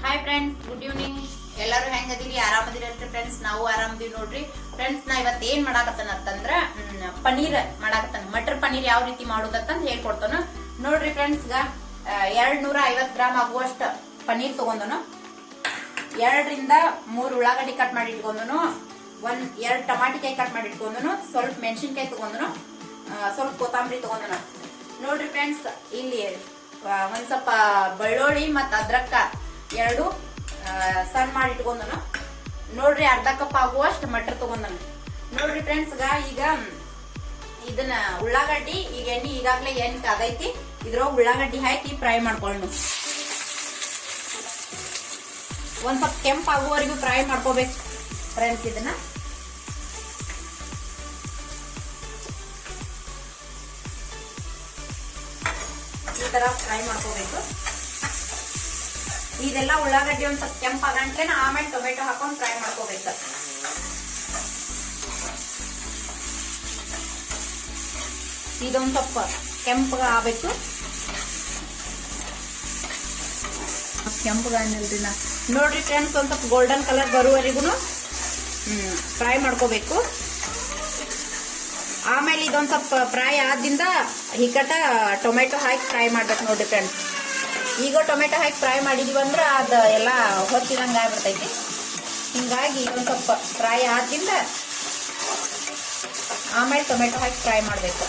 Hi friends, good evening. ಎಲ್ಲರೂ ಹೆಂಗದಿರಿ? ಆರಾಮದಿರಲ್ರಿ friends? ನಾವು ಆರಾಮದಿವಿ ನೋಡ್ರಿ ಫ್ರೆಂಡ್ಸ್. ನಾ ಇವತ್ತು ಏನ್ ಮಾಡಾಕತ್ತಾನ ಅಂತಂದ್ರ ಪನೀರ್ ಮಾಡಾಕತ್ತಾನ. ಮಟರ್ ಪನೀರ್ ಯಾವ ರೀತಿ ಮಾಡೋದತ್ತಂತ ಹೇಳ್ಕೊಡ್ತಾನ ನೋಡ್ರಿ ಫ್ರೆಂಡ್ಸ್. 250 ಗ್ರಾಮ್ ಆಗುವಷ್ಟ ಪನೀರ್ ತಗೊಂಡನು. 2 ರಿಂದ 3 ಉಳ್ಳಾಗಡ್ಡಿ ಕಟ್ ಮಾಡಿ ಇಟ್ಕೊಂಡನು. 2 ಟಮಾಟಿಕಾಯಿ ಕಟ್ ಮಾಡಿ ಇಟ್ಕೊಂಡನು. ಸ್ವಲ್ಪ ಮೆಣಸಿನ್ಕಾಯಿ ತಗೊಂಡನು. ಸ್ವಲ್ಪ ಕೊತ್ತಂಬರಿ ತಗೊಂಡನು ನೋಡ್ರಿ ಫ್ರೆಂಡ್ಸ್. ಇಲ್ಲಿ ಒಂದ್ ಸ್ವಲ್ಪ ಬೆಳ್ಳುಳ್ಳಿ ಮತ್ತ ಅದ್ರಕ್ಕ 2 ಸಣ್ಣ ಮಾಡಿ ಇಟ್ಕೊಂಡನು ನೋಡ್ರಿ. ಅರ್ಧ ಕಪ್ ಆಗುವಷ್ಟು ಮಟರ್ ತಗೊಂಡನು ನೋಡ್ರಿ ಫ್ರೆಂಡ್ಸ್. ಈಗ ಇದನ್ನ ಉಳ್ಳಾಗಡ್ಡಿ ಈಗ ಎಣ್ಣೆ ಈಗಾಗ್ಲೇ ಎಣ್ಣೆ ಕಾದೈತಿ. ಇದ್ರೊಳಗ ಉಳ್ಳಾಗಡ್ಡಿ ಹಾಕಿ ಫ್ರೈ ಮಾಡ್ಕೊಳ್ಳೋಣ. ಒಂದ್ ಸ್ವಲ್ಪ ಕೆಂಪು ಆಗುವವರೆಗೂ ಫ್ರೈ ಮಾಡ್ಕೋಬೇಕು ಫ್ರೆಂಡ್ಸ್. ಇದನ್ನ ಈ ತರ ಫ್ರೈ ಮಾಡ್ಕೋಬೇಕು. ಇದೆಲ್ಲ ಉಳ್ಳಾಗಡ್ಡಿ ಒಂದ್ ಸ್ವಲ್ಪ ಕೆಂಪಾಗಂಟ್ಲೆ ಆಮೇಲೆ ಟೊಮೆಟೊ ಹಾಕೊಂಡ್ ಫ್ರೈ ಮಾಡ್ಕೋಬೇಕು. ಇದೊಂದ್ ಸ್ವಲ್ಪ ಕೆಂಪಗ ಆಗ್ಬೇಕು. ಕೆಂಪಗಲ್ರಿ ನೋಡ್ರಿ ಫ್ರೆಂಡ್ಸ್. ಒಂದ್ ಸ್ವಲ್ಪ ಗೋಲ್ಡನ್ ಕಲರ್ ಬರುವವರೆಗೂ ಫ್ರೈ ಮಾಡ್ಕೋಬೇಕು. ಆಮೇಲೆ ಇದೊಂದ್ ಸ್ವಲ್ಪ ಫ್ರೈ ಆದಿಂದ ಹಿಕ್ಕಟ ಟೊಮೆಟೊ ಹಾಕಿ ಫ್ರೈ ಮಾಡ್ಬೇಕು ನೋಡ್ರಿ ಫ್ರೆಂಡ್ಸ್. ಈಗ ಟೊಮೆಟೊ ಹಾಕಿ ಫ್ರೈ ಮಾಡಿದೀವಿ ಅಂದ್ರೆ ಅದ ಎಲ್ಲ ಹೊತ್ತಿದಂಗ ಆಗ್ಬಿಡ್ತೈತಿ. ಹಿಂಗಾಗಿ ಒಂದ್ ಸ್ವಲ್ಪ ಫ್ರೈ ಆದಿಂದ ಆಮೇಲೆ ಟೊಮೆಟೊ ಹಾಕಿ ಫ್ರೈ ಮಾಡ್ಬೇಕು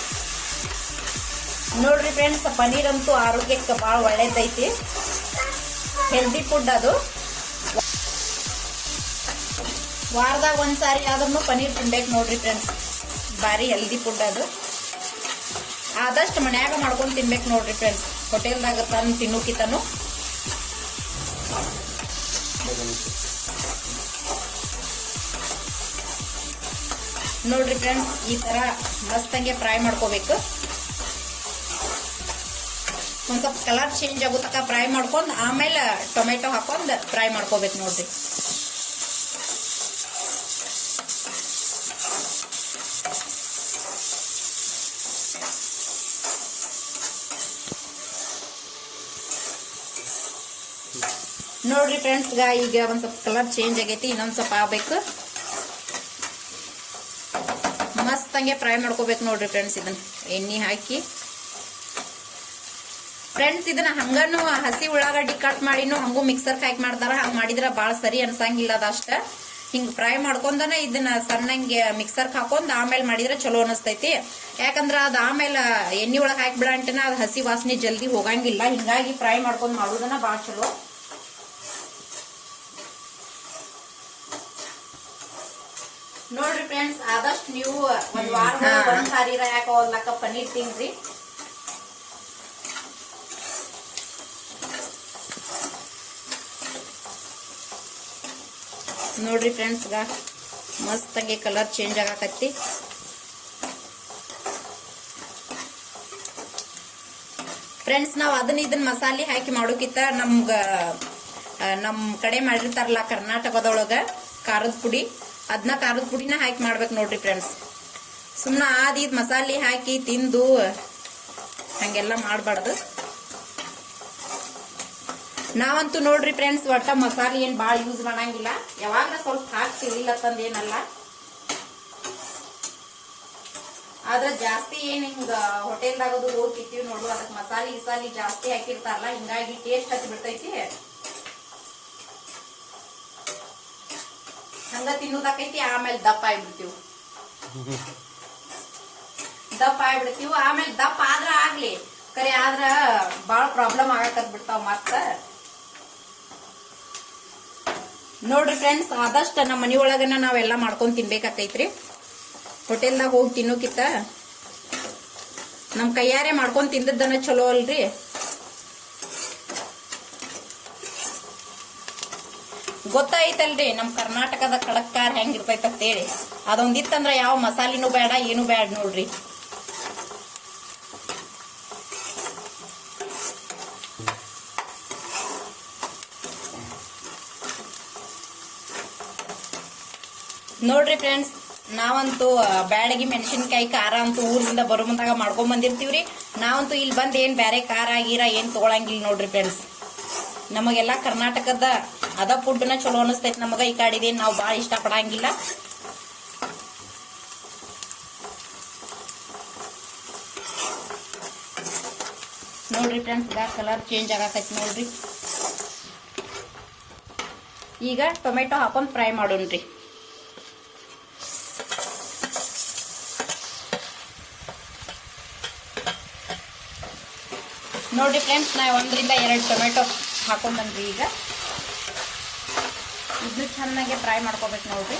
ನೋಡ್ರಿ ಫ್ರೆಂಡ್ಸ್. ಪನೀರ್ ಅಂತೂ ಆರೋಗ್ಯಕ್ಕೆ ಬಹಳ ಒಳ್ಳೇದೈತಿ. ಹೆಲ್ದಿ ಫುಡ್ ಅದು. ವಾರದಾಗ ಒಂದ್ಸಾರಿ ಆದ್ರೂ ಪನೀರ್ ತಿನ್ಬೇಕು ನೋಡ್ರಿ ಫ್ರೆಂಡ್ಸ್. ಭಾರಿ ಹೆಲ್ದಿ ಫುಡ್ ಅದು. ಆದಷ್ಟು ಮನ್ಯಾಗ ಮಾಡ್ಕೊಂಡು ತಿನ್ಬೇಕು ನೋಡ್ರಿ ಫ್ರೆಂಡ್ಸ್. ಹೋಟೆಲ್ದಾಗ ತಂದು ತಿನ್ನೋಕಿತನು ನೋಡ್ರಿ ಫ್ರೆಂಡ್ಸ್. ಈ ತರ ಮಸ್ತಂಗೆ ಫ್ರೈ ಮಾಡ್ಕೋಬೇಕು. ಒಂದ್ ಸ್ವಲ್ಪ ಕಲರ್ ಚೇಂಜ್ ಆಗೋ ತನಕ ಫ್ರೈ ಮಾಡ್ಕೊಂಡು ಆಮೇಲೆ ಟೊಮೆಟೊ ಹಾಕೊಂಡು ಫ್ರೈ ಮಾಡ್ಕೋಬೇಕು ನೋಡ್ರಿ. ನೋಡ್ರಿ ಫ್ರೆಂಡ್ಸ್. ಈಗ ಒಂದ್ ಸ್ವಲ್ಪ ಕಲರ್ ಚೇಂಜ್ ಆಗೈತಿ. ಇನ್ನೊಂದ್ ಸ್ವಲ್ಪ ಆಗ್ಬೇಕು. ಮಸ್ತ್ ಹಂಗೆ ಫ್ರೈ ಮಾಡ್ಕೋಬೇಕು ನೋಡ್ರಿ ಫ್ರೆಂಡ್ಸ್. ಇದನ್ನ ಎಣ್ಣೆ ಹಾಕಿ ಫ್ರೆಂಡ್ಸ್. ಇದನ್ನ ಹಂಗನು ಹಸಿ ಉಳ್ಳಾಗಡ್ಡಿ ಕಟ್ ಮಾಡಿನೂ ಹಂಗೂ ಮಿಕ್ಸರ್ ಹಾಕಿ ಮಾಡ್ತಾರ. ಹಂಗ ಮಾಡಿದ್ರ ಬಾಳ ಸರಿ ಅನ್ಸಂಗಿಲ್ಲ. ಅದಷ್ಟ ಹಿಂಗ್ ಫ್ರೈ ಮಾಡ್ಕೊಂಡನ ಇದನ್ನ ಸಣ್ಣಂಗೆ ಮಿಕ್ಸರ್ ಹಾಕೊಂಡ್ ಆಮೇಲೆ ಮಾಡಿದ್ರೆ ಚಲೋ ಅನಿಸ್ತೈತಿ. ಯಾಕಂದ್ರ ಅದ್ ಆಮೇಲೆ ಎಣ್ಣೆ ಒಳಗೆ ಹಾಕಿ ಬಿಡಂಟನ ಅದ್ ಹಸಿ ವಾಸನೆ ಜಲ್ದಿ ಹೋಗಂಗಿಲ್ಲ. ಹಿಂಗಾಗಿ ಫ್ರೈ ಮಾಡ್ಕೊಂಡ್ ಮಾಡೋದನ್ನ ಬಾಳ ಚಲೋ. ನೋಡ್ರಿ ಫ್ರೆಂಡ್ಸ್, ಆದಷ್ಟು ನೀವು ಒಂದ್ ವಾರ ಒಂದ್ಸಾರಿ ಯಾಕ ಒಂದ್ಲಕ್ಕ ಪನೀರ್ ತಿನ್ರಿ. ನೋಡ್ರಿ ಫ್ರೆಂಡ್ಸ್. ಮಸ್ತ್ ಹಂಗೆ ಕಲರ್ ಚೇಂಜ್ ಆಗಾಕತ್ತಿ. ಫ್ರೆಂಡ್ಸ್, ನಾವ್ ಇದನ್ನ ಮಸಾಲೆ ಹಾಕಿ ಮಾಡೋಕಿತ್ತ ನಮ್ ಕಡೆ ಮಾಡಿರ್ತಾರಲ್ಲ ಕರ್ನಾಟಕದೊಳಗ ಖಾರದ ಪುಡಿ, ಅದನ್ನ ಖಾರದ ಪುಡಿನ ಹಾಕಿ ಮಾಡ್ಬೇಕು ನೋಡ್ರಿ ಫ್ರೆಂಡ್ಸ್. ಸುಮ್ಮನೆ ಇದ್ ಮಸಾಲೆ ಹಾಕಿ ತಿಂದು ಹಂಗೆಲ್ಲ ಮಾಡಬಾರ್ದು. ನಾವಂತೂ ನೋಡ್ರಿ ಫ್ರೆಂಡ್ಸ್ ಒಟ್ಟ ಮಸಾಲೆ ಏನ್ ಬಾಳ ಯೂಸ್ ಮಾಡಂಗಿಲ್ಲ. ಯಾವಾಗ ಸ್ವಲ್ಪ ಹಾಕ್ತಿವಿ, ಇಲ್ಲ ತಂದ ಏನಲ್ಲ. ಆದ್ರೆ ಜಾಸ್ತಿ ಏನ್ ಹಿಂಗ ಹೋಟೆಲ್ದಾಗದು ಹೋಗ್ತಿರ್ತೀವಿ ನೋಡು, ಅದಕ್ಕೆ ಮಸಾಲೆ ಗಿಸಾಲಿ ಜಾಸ್ತಿ ಹಾಕಿರ್ತಾರಲ್ಲ, ಹಿಂಗಾಗಿ ಟೇಸ್ಟ್ ಹತ್ತಿ ಬಿಡ್ತೈತಿ. ಹಂಗ ತಿನ್ನೋದಾಕೈತಿ. ಆಮೇಲೆ ದಪ್ಪ ಆಗ್ಬಿಡ್ತೀವಿ. ಆಮೇಲೆ ದಪ್ಪ ಆದ್ರ ಆಗ್ಲಿ, ಕರೆ ಆದ್ರ ಬಾಳ ಪ್ರಾಬ್ಲಮ್ ಆಗಕತ್ ಬಿಡ್ತಾವ ಮತ್ತ. ನೋಡ್ರಿ ಫ್ರೆಂಡ್ಸ್, ಆದಷ್ಟ ನಮ್ಮ ಮನಿ ಒಳಗನ ನಾವೆಲ್ಲಾ ಮಾಡ್ಕೊಂಡ್ ತಿನ್ಬೇಕಾಕೈತ್ರಿ. ಹೋಟೆಲ್ದಾಗ ಹೋಗಿ ತಿನ್ನೋಕಿತ್ತ ನಮ್ ಕೈಯಾರೆ ಮಾಡ್ಕೊಂಡ್ ತಿಂದದ್ದನ ಚಲೋ ಅಲ್ರಿ. ಗೊತ್ತಾಯ್ತಲ್ರಿ ನಮ್ ಕರ್ನಾಟಕದ ಖಡಕ್ಕಾರ ಹೆಂಗಿರ್ತೈತ ಅಂತೇಳಿ. ಅದೊಂದಿತ್ತಂದ್ರ ಯಾವ ಮಸಾಲಿನೂ ಬೇಡ, ಏನು ಬೇಡ ನೋಡ್ರಿ. ನೋಡ್ರಿ ಫ್ರೆಂಡ್ಸ್, ನಾವಂತೂ ಬ್ಯಾಡಗಿ ಮೆಣಸಿನ್ಕಾಯಿ ಖಾರ ಅಂತೂ ಊರಿಂದ ಬರೋ ಮುಂದಾಗ ಮಾಡ್ಕೊಂಡ್ ಬಂದಿರ್ತೀವ್ರಿ. ನಾವಂತೂ ಇಲ್ಲಿ ಬಂದ್ ಏನ್ ಬ್ಯಾರೆ ಖಾರ ಗೀರ ಏನ್ ತಗೊಳಂಗಿಲ್ಲ ನೋಡ್ರಿ ಫ್ರೆಂಡ್ಸ್. ನಮಗೆಲ್ಲ ಕರ್ನಾಟಕದ ಅದ ಫುಡ್ನ ಚಲೋ ಅನಿಸ್ತೈತಿ ನಮಗ. ಈ ಕಡೆ ನಾವು ಭಾಳ ಇಷ್ಟ ಪಡಂಗಿಲ್ಲ. ನೋಡ್ರಿ ಫ್ರೆಂಡ್ಸ್, ಈಗ ಕಲರ್ ಚೇಂಜ್ ಆಗತೈತಿ ನೋಡ್ರಿ. ಈಗ ಟೊಮೆಟೊ ಹಾಕೊಂಡ್ ಫ್ರೈ ಮಾಡೋಣ್ರಿ. ನೋಡ್ರಿ ಫ್ರೆಂಡ್ಸ್, ನಾ 1 ರಿಂದ 2 ಟೊಮೆಟೊ ಹಾಕೊಂಡ್ಬಂದ್ರಿ. ಈಗ ಇದನ್ನು ಚೆನ್ನಾಗಿ ಫ್ರೈ ಮಾಡ್ಕೋಬೇಕು ನೋಡ್ರಿ.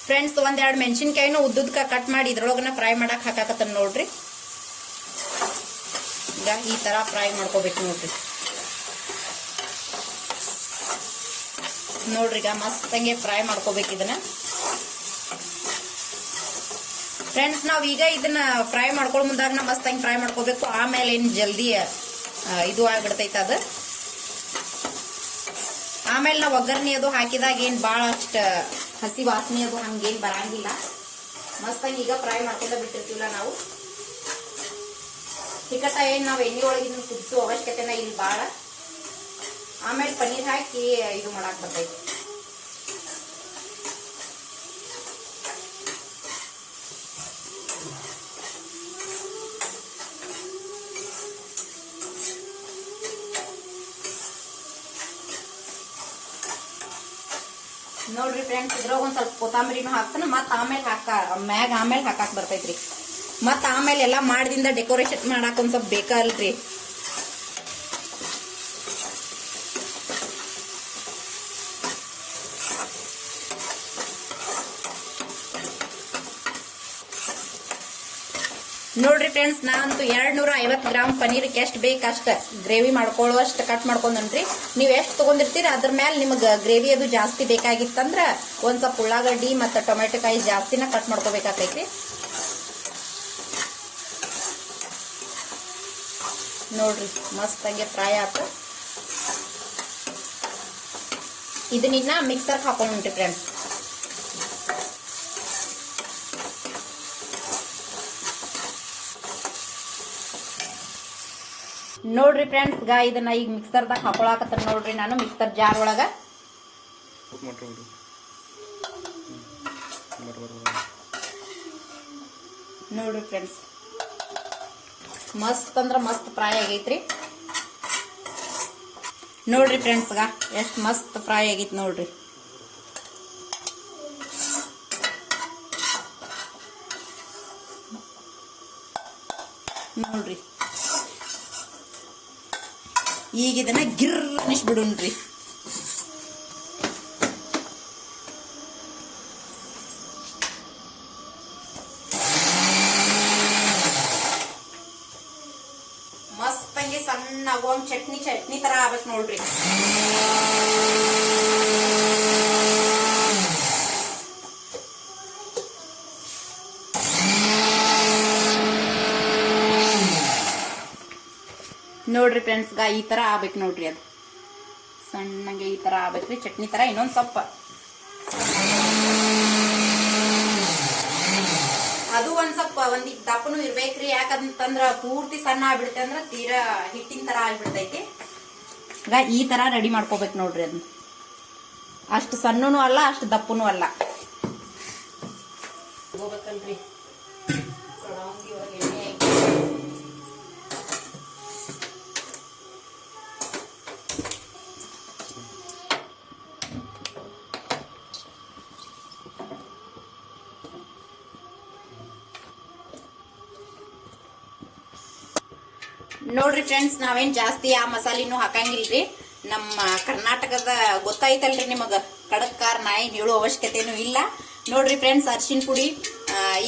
ಫ್ರೆಂಡ್ಸ್, 1-2 ಮೆಣಸಿನ್ಕಾಯಿನೂ ಉದ್ದುದ್ಕ ಕಟ್ ಮಾಡಿ ಇದ್ರೊಳಗನ ಫ್ರೈ ಮಾಡಕ್ ಹಾಕಾಕತ್ತನ ನೋಡ್ರಿ. ಈಗ ಈ ತರ ಫ್ರೈ ಮಾಡ್ಕೋಬೇಕು ನೋಡ್ರಿ. ನೋಡ್ರಿ ಈಗ ಮಸ್ತಂಗೆ ಫ್ರೈ ಮಾಡ್ಕೋಬೇಕು ಇದನ್ನ. ಫ್ರೆಂಡ್ಸ್, ನಾವ್ ಈಗ ಇದನ್ನ ಫ್ರೈ ಮಾಡ್ಕೊಳ್ಳೋ ಮುಂದಾಗ ಮಸ್ತಂಗೆ ಫ್ರೈ ಮಾಡ್ಕೋಬೇಕು. ಆಮೇಲೆ ಏನ್ ಜಲ್ದಿ ಇದು ಆಗ್ಬಿಡ್ತೈತೆ ಅದು. ಆಮೇಲೆ ನಾವು ಒಗ್ಗರಣೆ ಅದು ಹಾಕಿದಾಗ ಏನ್ ಭಾಳ ಅಷ್ಟ ಹಸಿ ವಾಸನೆ ಅದು ಹಂಗೇನ್ ಬರಂಗಿಲ್ಲ. ಮಸ್ತಾಗಿ ಈಗ ಫ್ರೈ ಮಾಡ್ಕೊಂಡ ಬಿಟ್ಟಿರ್ತೀವಲ್ಲ ನಾವು. ಚಿಕಟ ಏನ್ ನಾವ್ ಎಣ್ಣೆ ಒಳಗಿನ ಕುದಿಸೋ ಅವಶ್ಯಕತೆನ ಇಲ್ಲಿ ಭಾಳ. ಆಮೇಲೆ ಪನ್ನೀರ್ ಹಾಕಿ ಇದು ಮಾಡಕ್ ಬರ್ತೈತಿ. ನೋಡ್ರಿ ಫ್ರೆಂಡ್ಸ್, ಇದ್ರಾಗ ಒಂದ್ ಸ್ವಲ್ಪ ಕೊತ್ತಂಬರಿನೂ ಹಾಕ್ತಾನ. ಮತ್ತ ಆಮೇಲೆ ಹಾಕಾಕ್ ಬರ್ತೈತ್ರಿ. ಮತ್ತ ಆಮೇಲೆ ಎಲ್ಲಾ ಮಾಡಿದಿಂದ ಡೆಕೋರೇಷನ್ ಮಾಡಾಕ ಒಂದ್ ಸ್ವಲ್ಪ ಬೇಕಲ್ರಿ. ನೋಡ್ರಿ ಫ್ರೆಂಡ್ಸ್, ನಾನಂತೂ 250 ಗ್ರಾಮ್ ಪನ್ನೀರ್ಗೆ ಎಷ್ಟು ಬೇಕಷ್ಟ ಗ್ರೇವಿ ಮಾಡ್ಕೊಳ್ಳುವಷ್ಟು ಕಟ್ ಮಾಡ್ಕೊಂಡ್ರಿ. ನೀವ್ ಎಷ್ಟು ತಗೊಂಡಿರ್ತೀರಿ ಅದ್ರ ಮೇಲೆ ನಿಮ್ಗೆ ಗ್ರೇವಿ ಅದು ಜಾಸ್ತಿ ಬೇಕಾಗಿತ್ತಂದ್ರ ಒಂದ್ ಸ್ವಲ್ಪ ಉಳ್ಳಾಗಡ್ಡಿ ಮತ್ತು ಟೊಮೆಟೊ ಕಾಯಿ ಜಾಸ್ತಿನ ಕಟ್ ಮಾಡ್ಕೋಬೇಕಾಗೈತಿ. ನೋಡ್ರಿ ಮಸ್ತ್ ಹಂಗೆ ಫ್ರೈ ಆಯ್ತು. ಇದನ್ನ ಮಿಕ್ಸರ್ಗೆ ಹಾಕೊಂಡ್ರಿ ಫ್ರೆಂಡ್ಸ್. ನೋಡ್ರಿ ಫ್ರೆಂಡ್ಸ್, ಇದನ್ನ ಈಗ ಮಿಕ್ಸರ್ದಾಗ ಹಾಕೊಳಕತ್ತ ನೋಡ್ರಿ. ನಾನು ಮಿಕ್ಸರ್ ಜಾರ್ ಒಳಗ ನೋಡ್ರಿ ಫ್ರೆಂಡ್ಸ್, ಮಸ್ತ್ ಅಂದ್ರ ಮಸ್ತ್ ಫ್ರೈ ಆಗೈತ್ರಿ. ನೋಡ್ರಿ ಫ್ರೆಂಡ್ಸ್, ಎಷ್ಟು ಮಸ್ತ್ ಫ್ರೈ ಆಗೈತಿ ನೋಡ್ರಿ. ನೋಡ್ರಿ ಈಗ ಇದನ್ನ ಗಿರ್ ಅನಿಸ್ಬಿಡುನ್ರಿ. ಮಸ್ತಂಗೆ ಸಣ್ಣ ಆಗುವಂಗ ಚಟ್ನಿ ತರ ಆಗ್ಬೇಕು ನೋಡ್ರಿ. ನೋಡ್ರಿ ಫ್ರೆಂಡ್ಸ್, ಈ ತರ ಆಗ್ಬೇಕು ನೋಡ್ರಿ. ಅದು ಸಣ್ಣಗೆ ಈ ತರ ಆಗ್ಬೇಕ್ರಿ, ಚಟ್ನಿ ತರ. ಇನ್ನೊಂದ್ ಸ್ವಲ್ಪ ಅದು ಒಂದ್ ಸ್ವಲ್ಪ ಒಂದಿಗ್ ದಪ್ಪನು ಇರ್ಬೇಕ್ರಿ. ಯಾಕಂತಂದ್ರ ಪೂರ್ತಿ ಸಣ್ಣ ಆಗ್ಬಿಡುತ್ತೆ ಅಂದ್ರ ತೀರಾ ಹಿಟ್ಟಿನ ತರ ಆಗ್ಬಿಡ್ತೈತಿ. ಈ ತರ ರೆಡಿ ಮಾಡ್ಕೋಬೇಕು ನೋಡ್ರಿ. ಅದನ್ನ ಅಷ್ಟು ಸಣ್ಣನು ಅಲ್ಲ, ಅಷ್ಟು ದಪ್ಪನು ಅಲ್ಲ. ಹೋಗ್ಬೇಕಲ್ರಿ. ನೋಡ್ರಿ ಫ್ರೆಂಡ್ಸ್, ನಾವೇನ್ ಜಾಸ್ತಿ ಆ ಮಸಾಲಿನೂ ಹಾಕಂಗಿಲ್ರಿ. ನಮ್ಮ ಕರ್ನಾಟಕದ ಗೊತ್ತಾಯ್ತಲ್ರಿ ನಿಮಗ, ಖಡಕ್ ಖಾರ ನಾಯಿ ಹೇಳೋ ಅವಶ್ಯಕತೆನೂ ಇಲ್ಲ. ನೋಡ್ರಿ ಫ್ರೆಂಡ್ಸ್, ಅರ್ಶಿನ ಪುಡಿ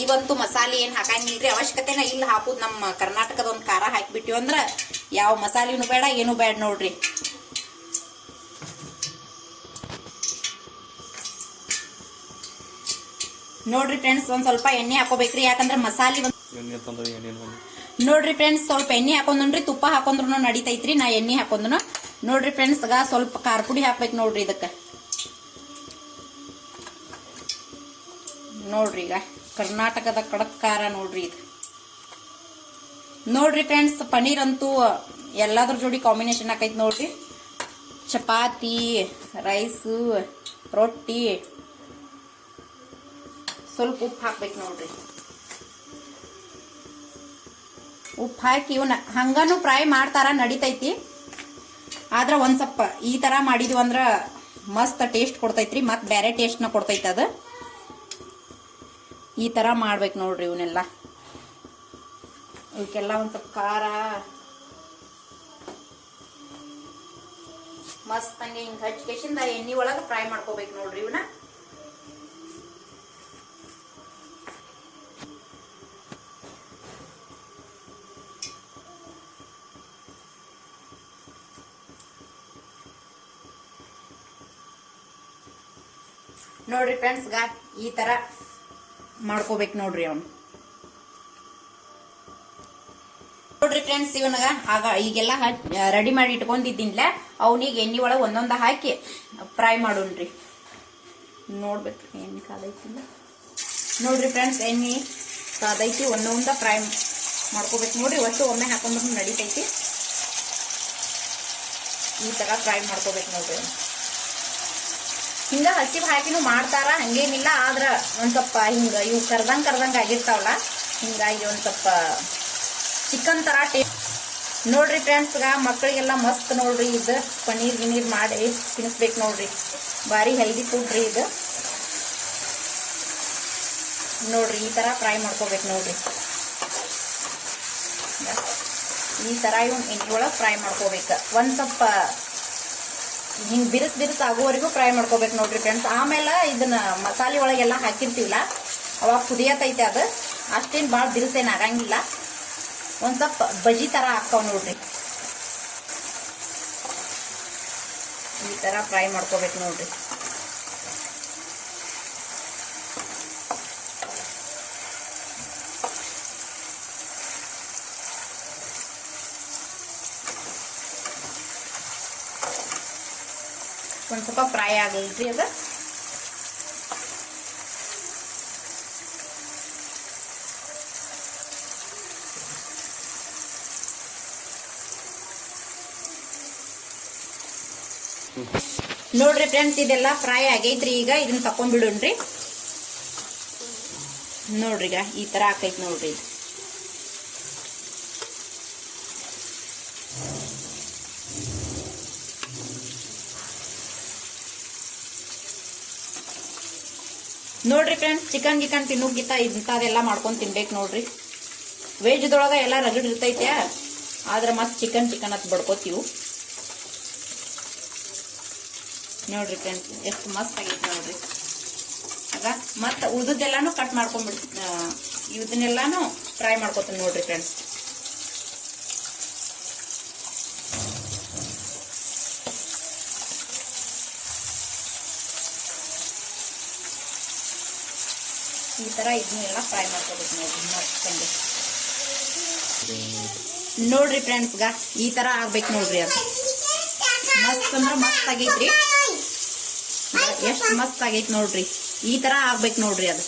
ಇವಂತೂ ಮಸಾಲೆ ಏನ್ ಹಾಕಂಗಿಲ್ರಿ, ಅವಶ್ಯಕತೆನ ಇಲ್ಲ ಹಾಕುದು. ನಮ್ಮ ಕರ್ನಾಟಕದ ಒಂದ್ ಖಾರ ಹಾಕಿಬಿಟ್ಟಿವಿ ಅಂದ್ರ ಯಾವ ಮಸಾಲಿನೂ ಬೇಡ, ಏನು ಬೇಡ ನೋಡ್ರಿ. ನೋಡ್ರಿ ಫ್ರೆಂಡ್ಸ್, ಒಂದ್ ಸ್ವಲ್ಪ ಎಣ್ಣೆ ಹಾಕೋಬೇಕ್ರಿ. ಯಾಕಂದ್ರ ಮಸಾಲಿ ನೋಡ್ರಿ ಫ್ರೆಂಡ್ಸ್, ಸ್ವಲ್ಪ ಎಣ್ಣೆ ಹಾಕೊಂಡ್ರಿ, ತುಪ್ಪ ಹಾಕೊಂಡ್ರು ನಡಿತೈತ್ರಿ. ನಾ ಎಣ್ಣೆ ಹಾಕೊಂಡ್ನು. ನೋಡ್ರಿ ಫ್ರೆಂಡ್ಸ್, ಸ್ವಲ್ಪ ಖಾರ ಪುಡಿ ಹಾಕ್ಬೇಕು ನೋಡ್ರಿ. ಇದಕ್ಕ ನೋಡ್ರಿ ಈಗ ಕರ್ನಾಟಕದ ಖಡಕ್ ಖಾರ ನೋಡ್ರಿ ಇದು. ನೋಡ್ರಿ ಫ್ರೆಂಡ್ಸ್, ಪನ್ನೀರ್ ಅಂತೂ ಎಲ್ಲಾದ್ರ ಜೋಡಿ ಕಾಂಬಿನೇಷನ್ ಆಕೈತಿ ನೋಡ್ರಿ. ಚಪಾತಿ, ರೈಸು, ರೊಟ್ಟಿ. ಸ್ವಲ್ಪ ಉಪ್ಪು ಹಾಕ್ಬೇಕು ನೋಡ್ರಿ. ಉಪ್ಪು ಹಾಕಿ ಇವನ್ನ ಹಂಗಾನು ಫ್ರೈ ಮಾಡ್ತಾರ, ನಡಿತೈತಿ. ಆದ್ರ ಒಂದ್ ಸ್ವಲ್ಪ ಈ ತರ ಮಾಡಿದ್ವಿ ಅಂದ್ರ ಮಸ್ತ್ ಟೇಸ್ಟ್ ಕೊಡ್ತೈತ್ರಿ, ಮತ್ ಬೇರೆ ಟೇಸ್ಟ್ ನ ಕೊಡ್ತೈತಿ. ಅದ ಈ ತರ ಮಾಡ್ಬೇಕು ನೋಡ್ರಿ. ಇವನ್ನೆಲ್ಲ ಇವಕ್ಕೆಲ್ಲ ಒಂದ್ ಸ್ವಲ್ಪ ಖಾರ ಮಸ್ತ್ ಹಂಗೆ ಹಿಂಗ ಹಚ್ಕೇಶಿಂದ ಎಣ್ಣೆ ಒಳಗ ಫ್ರೈ ಮಾಡ್ಕೋಬೇಕು ನೋಡ್ರಿ ಇವನ್ನ. ನೋಡ್ರಿ ಫ್ರೆಂಡ್ಸ್, ಈ ತರ ಮಾಡ್ಕೋಬೇಕು ನೋಡ್ರಿ ಅವನು. ನೋಡ್ರಿ ಫ್ರೆಂಡ್ಸ್, ಇವನಾಗ ಆಗ ಈಗೆಲ್ಲ ರೆಡಿ ಮಾಡಿ ಇಟ್ಕೊಂಡಿದ್ದೀನಿಲ್ಲ, ಅವನಿಗೆ ಎಣ್ಣೆ ಒಳಗೆ ಒಂದೊಂದ ಹಾಕಿ ಫ್ರೈ ಮಾಡೋಣ್ರಿ. ನೋಡ್ಬೇಕು ಎಣ್ಣೆ ಕಾದೈತಿಲ್ಲ. ನೋಡ್ರಿ ಫ್ರೆಂಡ್ಸ್, ಎಣ್ಣೆ ಕಾದೈತಿ, ಒಂದೊಂದ ಫ್ರೈ ಮಾಡ್ಕೋಬೇಕು ನೋಡ್ರಿ. ಒಟ್ಟು ಒಮ್ಮೆ ಹಾಕೊಂಡ್ರು ನಡಿತೈತಿ. ಈ ತರ ಫ್ರೈ ಮಾಡ್ಕೋಬೇಕು ನೋಡ್ರಿ. ಹಿಂಗ ಹಸಿ ಹಾಕಿನೂ ಮಾಡ್ತಾರ, ಹಂಗೇನಿಲ್ಲ. ಆದ್ರ ಒಂದ್ ಸ್ವಲ್ಪ ಹಿಂಗ ಇವು ಕರ್ದಂಗ್ ಆಗಿರ್ತಾವಲ್ಲ, ಹಿಂಗಾಗಿ ಒಂದ್ ಸ್ವಲ್ಪ ಚಿಕನ್ ತರ ಟೇಸ್ಟ್. ನೋಡ್ರಿ ಫ್ರೆಂಡ್ಸ್, ಮಕ್ಕಳಿಗೆಲ್ಲ ಮಸ್ತ್ ನೋಡ್ರಿ ಇದು ಪನ್ನೀರ್ ಗಿನೀರ್ ಮಾಡಿ ತಿನ್ನಿಸ್ಬೇಕು ನೋಡ್ರಿ. ಬಾರಿ ಹೆಲ್ದಿ ಫುಡ್ ರೀ ಇದು. ನೋಡ್ರಿ ಈ ತರ ಫ್ರೈ ಮಾಡ್ಕೋಬೇಕು ನೋಡ್ರಿ. ಈ ತರ ಇವನ್ ಎಣ್ಣೆ ಒಳಗೆ ಫ್ರೈ ಮಾಡ್ಕೋಬೇಕು. ಒಂದ್ ಸ್ವಲ್ಪ ಹಿಂಗ್ ಬಿರುಸ್ ಆಗುವವರೆಗೂ ಫ್ರೈ ಮಾಡ್ಕೋಬೇಕು ನೋಡ್ರಿ ಫ್ರೆಂಡ್ಸ್. ಆಮೇಲೆ ಇದನ್ನ ಮಸಾಲೆ ಒಳಗೆಲ್ಲ ಹಾಕಿರ್ತೀವಲ್ಲ, ಅವಾಗ ಕುದಿಯತೈತೆ. ಅದು ಅಷ್ಟೇನ್ ಭಾಳ ಬಿರುಸೇನ್ ಆಗಂಗಿಲ್ಲ. ಒಂದ್ ಸ್ವಲ್ಪ ಬಜಿ ತರ ಹಾಕ್ತಾವ ನೋಡ್ರಿ. ಈ ತರ ಫ್ರೈ ಮಾಡ್ಕೋಬೇಕು ನೋಡ್ರಿ. ಒಂದ್ ಸ್ವಲ್ಪ ಫ್ರೈ ಆಗಲ್ರಿ ಅದ. ನೋಡ್ರಿ ಫ್ರೆಂಡ್ಸ್, ಇದೆಲ್ಲ ಫ್ರೈ ಆಗೈತ್ರಿ. ಈಗ ಇದನ್ನ ತಕೊಂಡ್ಬಿಡೋಣ್ರಿ. ನೋಡ್ರಿ ಈಗ ಈ ತರ ಆಕೈತಿ ನೋಡ್ರಿ. ನೋಡ್ರಿ ಫ್ರೆಂಡ್ಸ್, ಚಿಕನ್ ತಿನ್ನೋಕ್ಕಿಂತ ಇಂಥದೆಲ್ಲ ಮಾಡ್ಕೊಂಡು ತಿನ್ಬೇಕು ನೋಡ್ರಿ. ವೆಜ್ದೊಳಗ ಎಲ್ಲ ರಗಡ್ ಇರ್ತೈತೆ, ಆದ್ರೆ ಮಸ್ತ್ ಚಿಕನ್ ಅಂತ ಬಡ್ಕೋತೀವಿ. ನೋಡ್ರಿ ಫ್ರೆಂಡ್ಸ್, ಎಷ್ಟು ಮಸ್ತ್ ಆಗೈತೆ ನೋಡ್ರಿ. ಆಗ ಮತ್ತೆ ಉಳಿದೆಲ್ಲಾನು ಕಟ್ ಮಾಡ್ಕೊಂಡ್ಬಿಡ್, ಇದನ್ನೆಲ್ಲಾನು ಫ್ರೈ ಮಾಡ್ಕೊತೀನಿ ನೋಡ್ರಿ ಫ್ರೆಂಡ್ಸ್. ಈ ತರ ಇದನ್ನೆಲ್ಲ ಫ್ರೈ ಮಾಡ್ಕೋಬೇಕು ನೋಡ್ರಿ ಮಸ್ತ್. ನೋಡ್ರಿ ಫ್ರೆಂಡ್ಸ್, ಈ ತರ ಆಗ್ಬೇಕು ನೋಡ್ರಿ. ಅದು ಮಸ್ತ್ ಅಂದ್ರ ಮಸ್ತ್ ಆಗೈತ್ರಿ. ಎಷ್ಟು ಮಸ್ತ್ ಆಗೈತಿ ನೋಡ್ರಿ. ಈ ತರ ಆಗ್ಬೇಕು ನೋಡ್ರಿ. ಅದು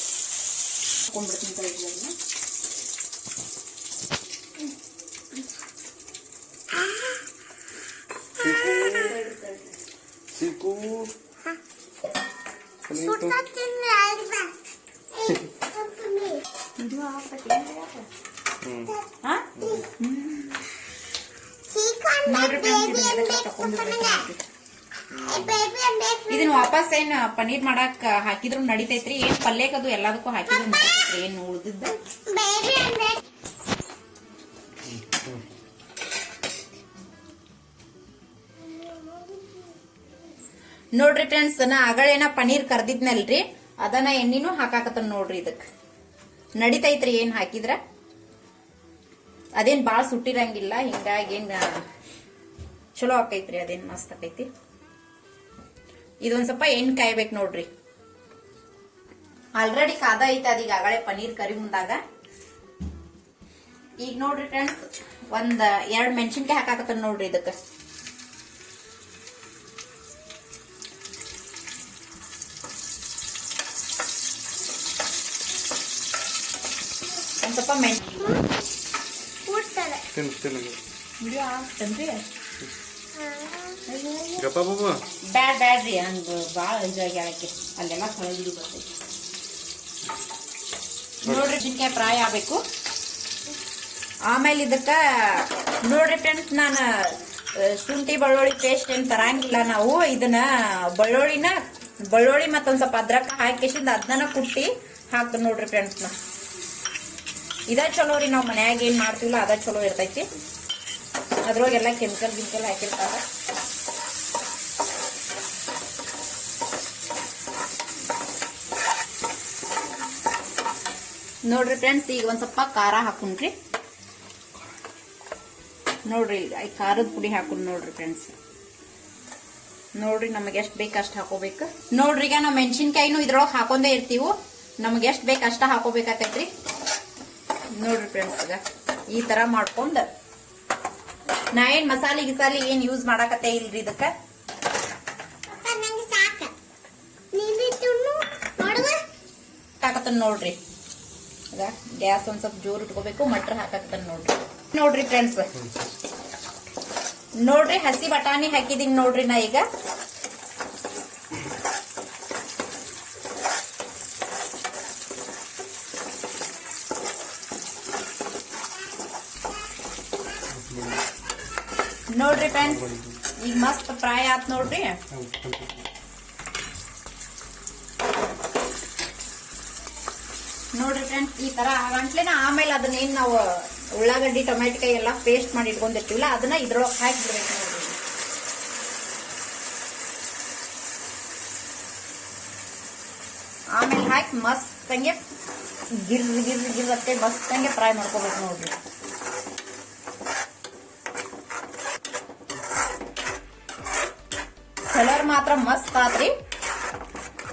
ಇದನ್ನ ವಾಪಸ್ ಏನ್ ಪನ್ನೀರ್ ಮಾಡಕ್ ಹಾಕಿದ್ರು ನಡಿತೈತ್ರಿ. ಏನ್ ಪಲ್ಯಕ್ಕದು ಎಲ್ಲದಕ್ಕೂ ಹಾಕಿದ್ರು ನಡಿತೈತ್ರಿ. ಏನ್ ಉಳ್ದಿದ್ದ ನೋಡ್ರಿ ಫ್ರೆಂಡ್ಸ್, ನಾ ಆಗಳೇನ ಪನ್ನೀರ್ ಕರ್ದಿದ್ನಲ್ರಿ, ಅದನ್ನ ಎಣ್ಣಿನೂ ಹಾಕಾಕತ್ತನ್ ನೋಡ್ರಿ. ಇದಕ್ ನಡಿತೈತ್ರಿ ಏನ್ ಹಾಕಿದ್ರ. ಅದೇನ್ ಬಾಳ್ ಸುಟ್ಟಿರಂಗಿಲ್ಲ, ಹಿಂಗಾಗಿ ಏನ್ ಚಲೋ ಆಕೈತ್ರಿ. ಅದೇನ್ ಮಸ್ತ್ ಆಕೈತಿ. ಇದೊಂದ್ ಸ್ವಲ್ಪ ಎಣ್ಣೆ ಕಾಯ್ಬೇಕು ನೋಡ್ರಿ. ಆಲ್ರೆಡಿ ಕಾದ ಐತೆ ಅದೀಗ ಆಗಳೇ ಪನ್ನೀರ್ ಕರಿ ಮುಂದಾಗ. ಈಗ ನೋಡ್ರಿ ಫ್ರೆಂಡ್ಸ್, ಒಂದ್ 2 ಮೆಣಸಿನ್ಕಾಯಿ ಹಾಕಾಕತ್ತನ್ ನೋಡ್ರಿ. ಇದಕ್ಕ ಒಂದ್ ಸ್ವಲ್ಪ ತಿನ್ನು ಬ್ಯಾಡ್ರಿ ಹಂಗ ಬಾಳ ಇದಾಗಿ ಆಳಕ್ಕೆ ಅಲ್ಲೆಲ್ಲ ಕಳೆದು ಬರ್ತೈತಿ ನೋಡ್ರಿ ಮೆಣಸಿನ್ಕಾಯಿ ಫ್ರೈ ಆಗ್ಬೇಕು ಆಮೇಲೆ ಇದಕ್ಕ ನೋಡ್ರಿ ಫ್ರೆಂಡ್ಸ್ ನಾನು ಶುಂಠಿ ಬೆಳ್ಳುಳ್ಳಿ ಪೇಸ್ಟ್ ಏನ್ ತರಂಗಿಲ್ಲ ನಾವು ಇದನ್ನ ಬೆಳ್ಳುಳ್ಳಿ ಮತ್ತೊಂದ್ ಸ್ವಲ್ಪ ಅದ್ರಕ್ಕ ಹಾಕಿಸಿಂದ ಅದನ್ನ ಕುಟ್ಟಿ ಹಾಕ್ತ ನೋಡ್ರಿ ಫ್ರೆಂಡ್ಸ್ ಇದ ಚಲೋ ರೀ ನಾವ್ ಮನ್ಯಾಗ ಏನ್ ಮಾಡ್ತೀವಲ್ಲ ಅದ ಚಲೋ ಇರ್ತೈತಿ ಅದ್ರೊಳಗೆಲ್ಲ ಕೆಮಿಕಲ್ ಹಾಕಿರ್ತಾರ ನೋಡ್ರಿ ಫ್ರೆಂಡ್ಸ್ ಈಗ ಒಂದ್ ಸ್ವಲ್ಪ ಖಾರ ಹಾಕೊಂಡ್ರಿ ನೋಡ್ರಿ ಖಾರದ ಪುಡಿ ಹಾಕೊಂಡ್ ನೋಡ್ರಿ ಫ್ರೆಂಡ್ಸ್ ನೋಡ್ರಿ ನಮಗೆ ಎಷ್ಟ್ ಬೇಕು ಅಷ್ಟ್ ಹಾಕೋಬೇಕು ನೋಡ್ರಿ ಈಗ ನಾವ್ ಮೆಣಸಿನ್ಕಾಯಿನೂ ಇದ್ರೊಳಗೆ ಹಾಕೊಂಡೇ ಇರ್ತೀವಿ ನಮ್ಗೆ ಎಷ್ಟ್ ಬೇಕು ಅಷ್ಟ ಹಾಕೋಬೇಕಾಕೈತ್ರಿ ನೋಡ್ರಿ ಫ್ರೆಂಡ್ಸ್ ಈಗ ಈ ತರ ಮಾಡ್ಕೊಂಡ್ ನಾ ಏನ್ ಮಸಾಲೆ ಗಿಸಾಲಿ ಏನ್ ಯೂಸ್ ಮಾಡಾಕತ್ತೆ ಇಲ್ರಿ ಇದಕ್ಕ ಹಾಕತ್ತನ್ ನೋಡ್ರಿ ಈಗ ಗ್ಯಾಸ್ ಒಂದ್ ಸ್ವಲ್ಪ ಜೋರ್ ಇಟ್ಕೋಬೇಕು ಮಟ್ರ ಹಾಕತ್ತನ್ ನೋಡ್ರಿ ಫ್ರೆಂಡ್ಸ್ ನೋಡ್ರಿ ಹಸಿ ಬಟಾಣಿ ಹಾಕಿದೀನಿ ನೋಡ್ರಿ ನಾ ಈಗ ನೋಡ್ರಿ ಫ್ರೆಂಡ್ಸ್ ಈಗ ಮಸ್ತ್ ಫ್ರೈ ಆತ್ ನೋಡ್ರಿ ನೋಡ್ರಿ ಫ್ರೆಂಡ್ಸ್ ಈ ತರ ಆಗಂಟ್ಲೇನ ಆಮೇಲೆ ಅದನ್ನೇನ್ ನಾವು ಉಳ್ಳಾಗಡ್ಡಿ ಟೊಮೆಟೊಕಾಯಿ ಎಲ್ಲ ಪೇಸ್ಟ್ ಮಾಡಿ ಇಟ್ಕೊಂಡಿರ್ತೀವಲ್ಲ ಅದನ್ನ ಇದ್ರೊಳಗೆ ಹಾಕಿ ಬಿಡ್ಬೇಕು ನೋಡ್ರಿ ಆಮೇಲೆ ಹಾಕಿ ಮಸ್ತಂಗೆ ಗಿರ್ರತ್ತೆ ಮಸ್ತಂಗೆ ಫ್ರೈ ಮಾಡ್ಕೋಬೇಕು ನೋಡ್ರಿ ಕಲರ್ ಮಾತ್ರ ಮಸ್ತ್ ಆತ್ರಿ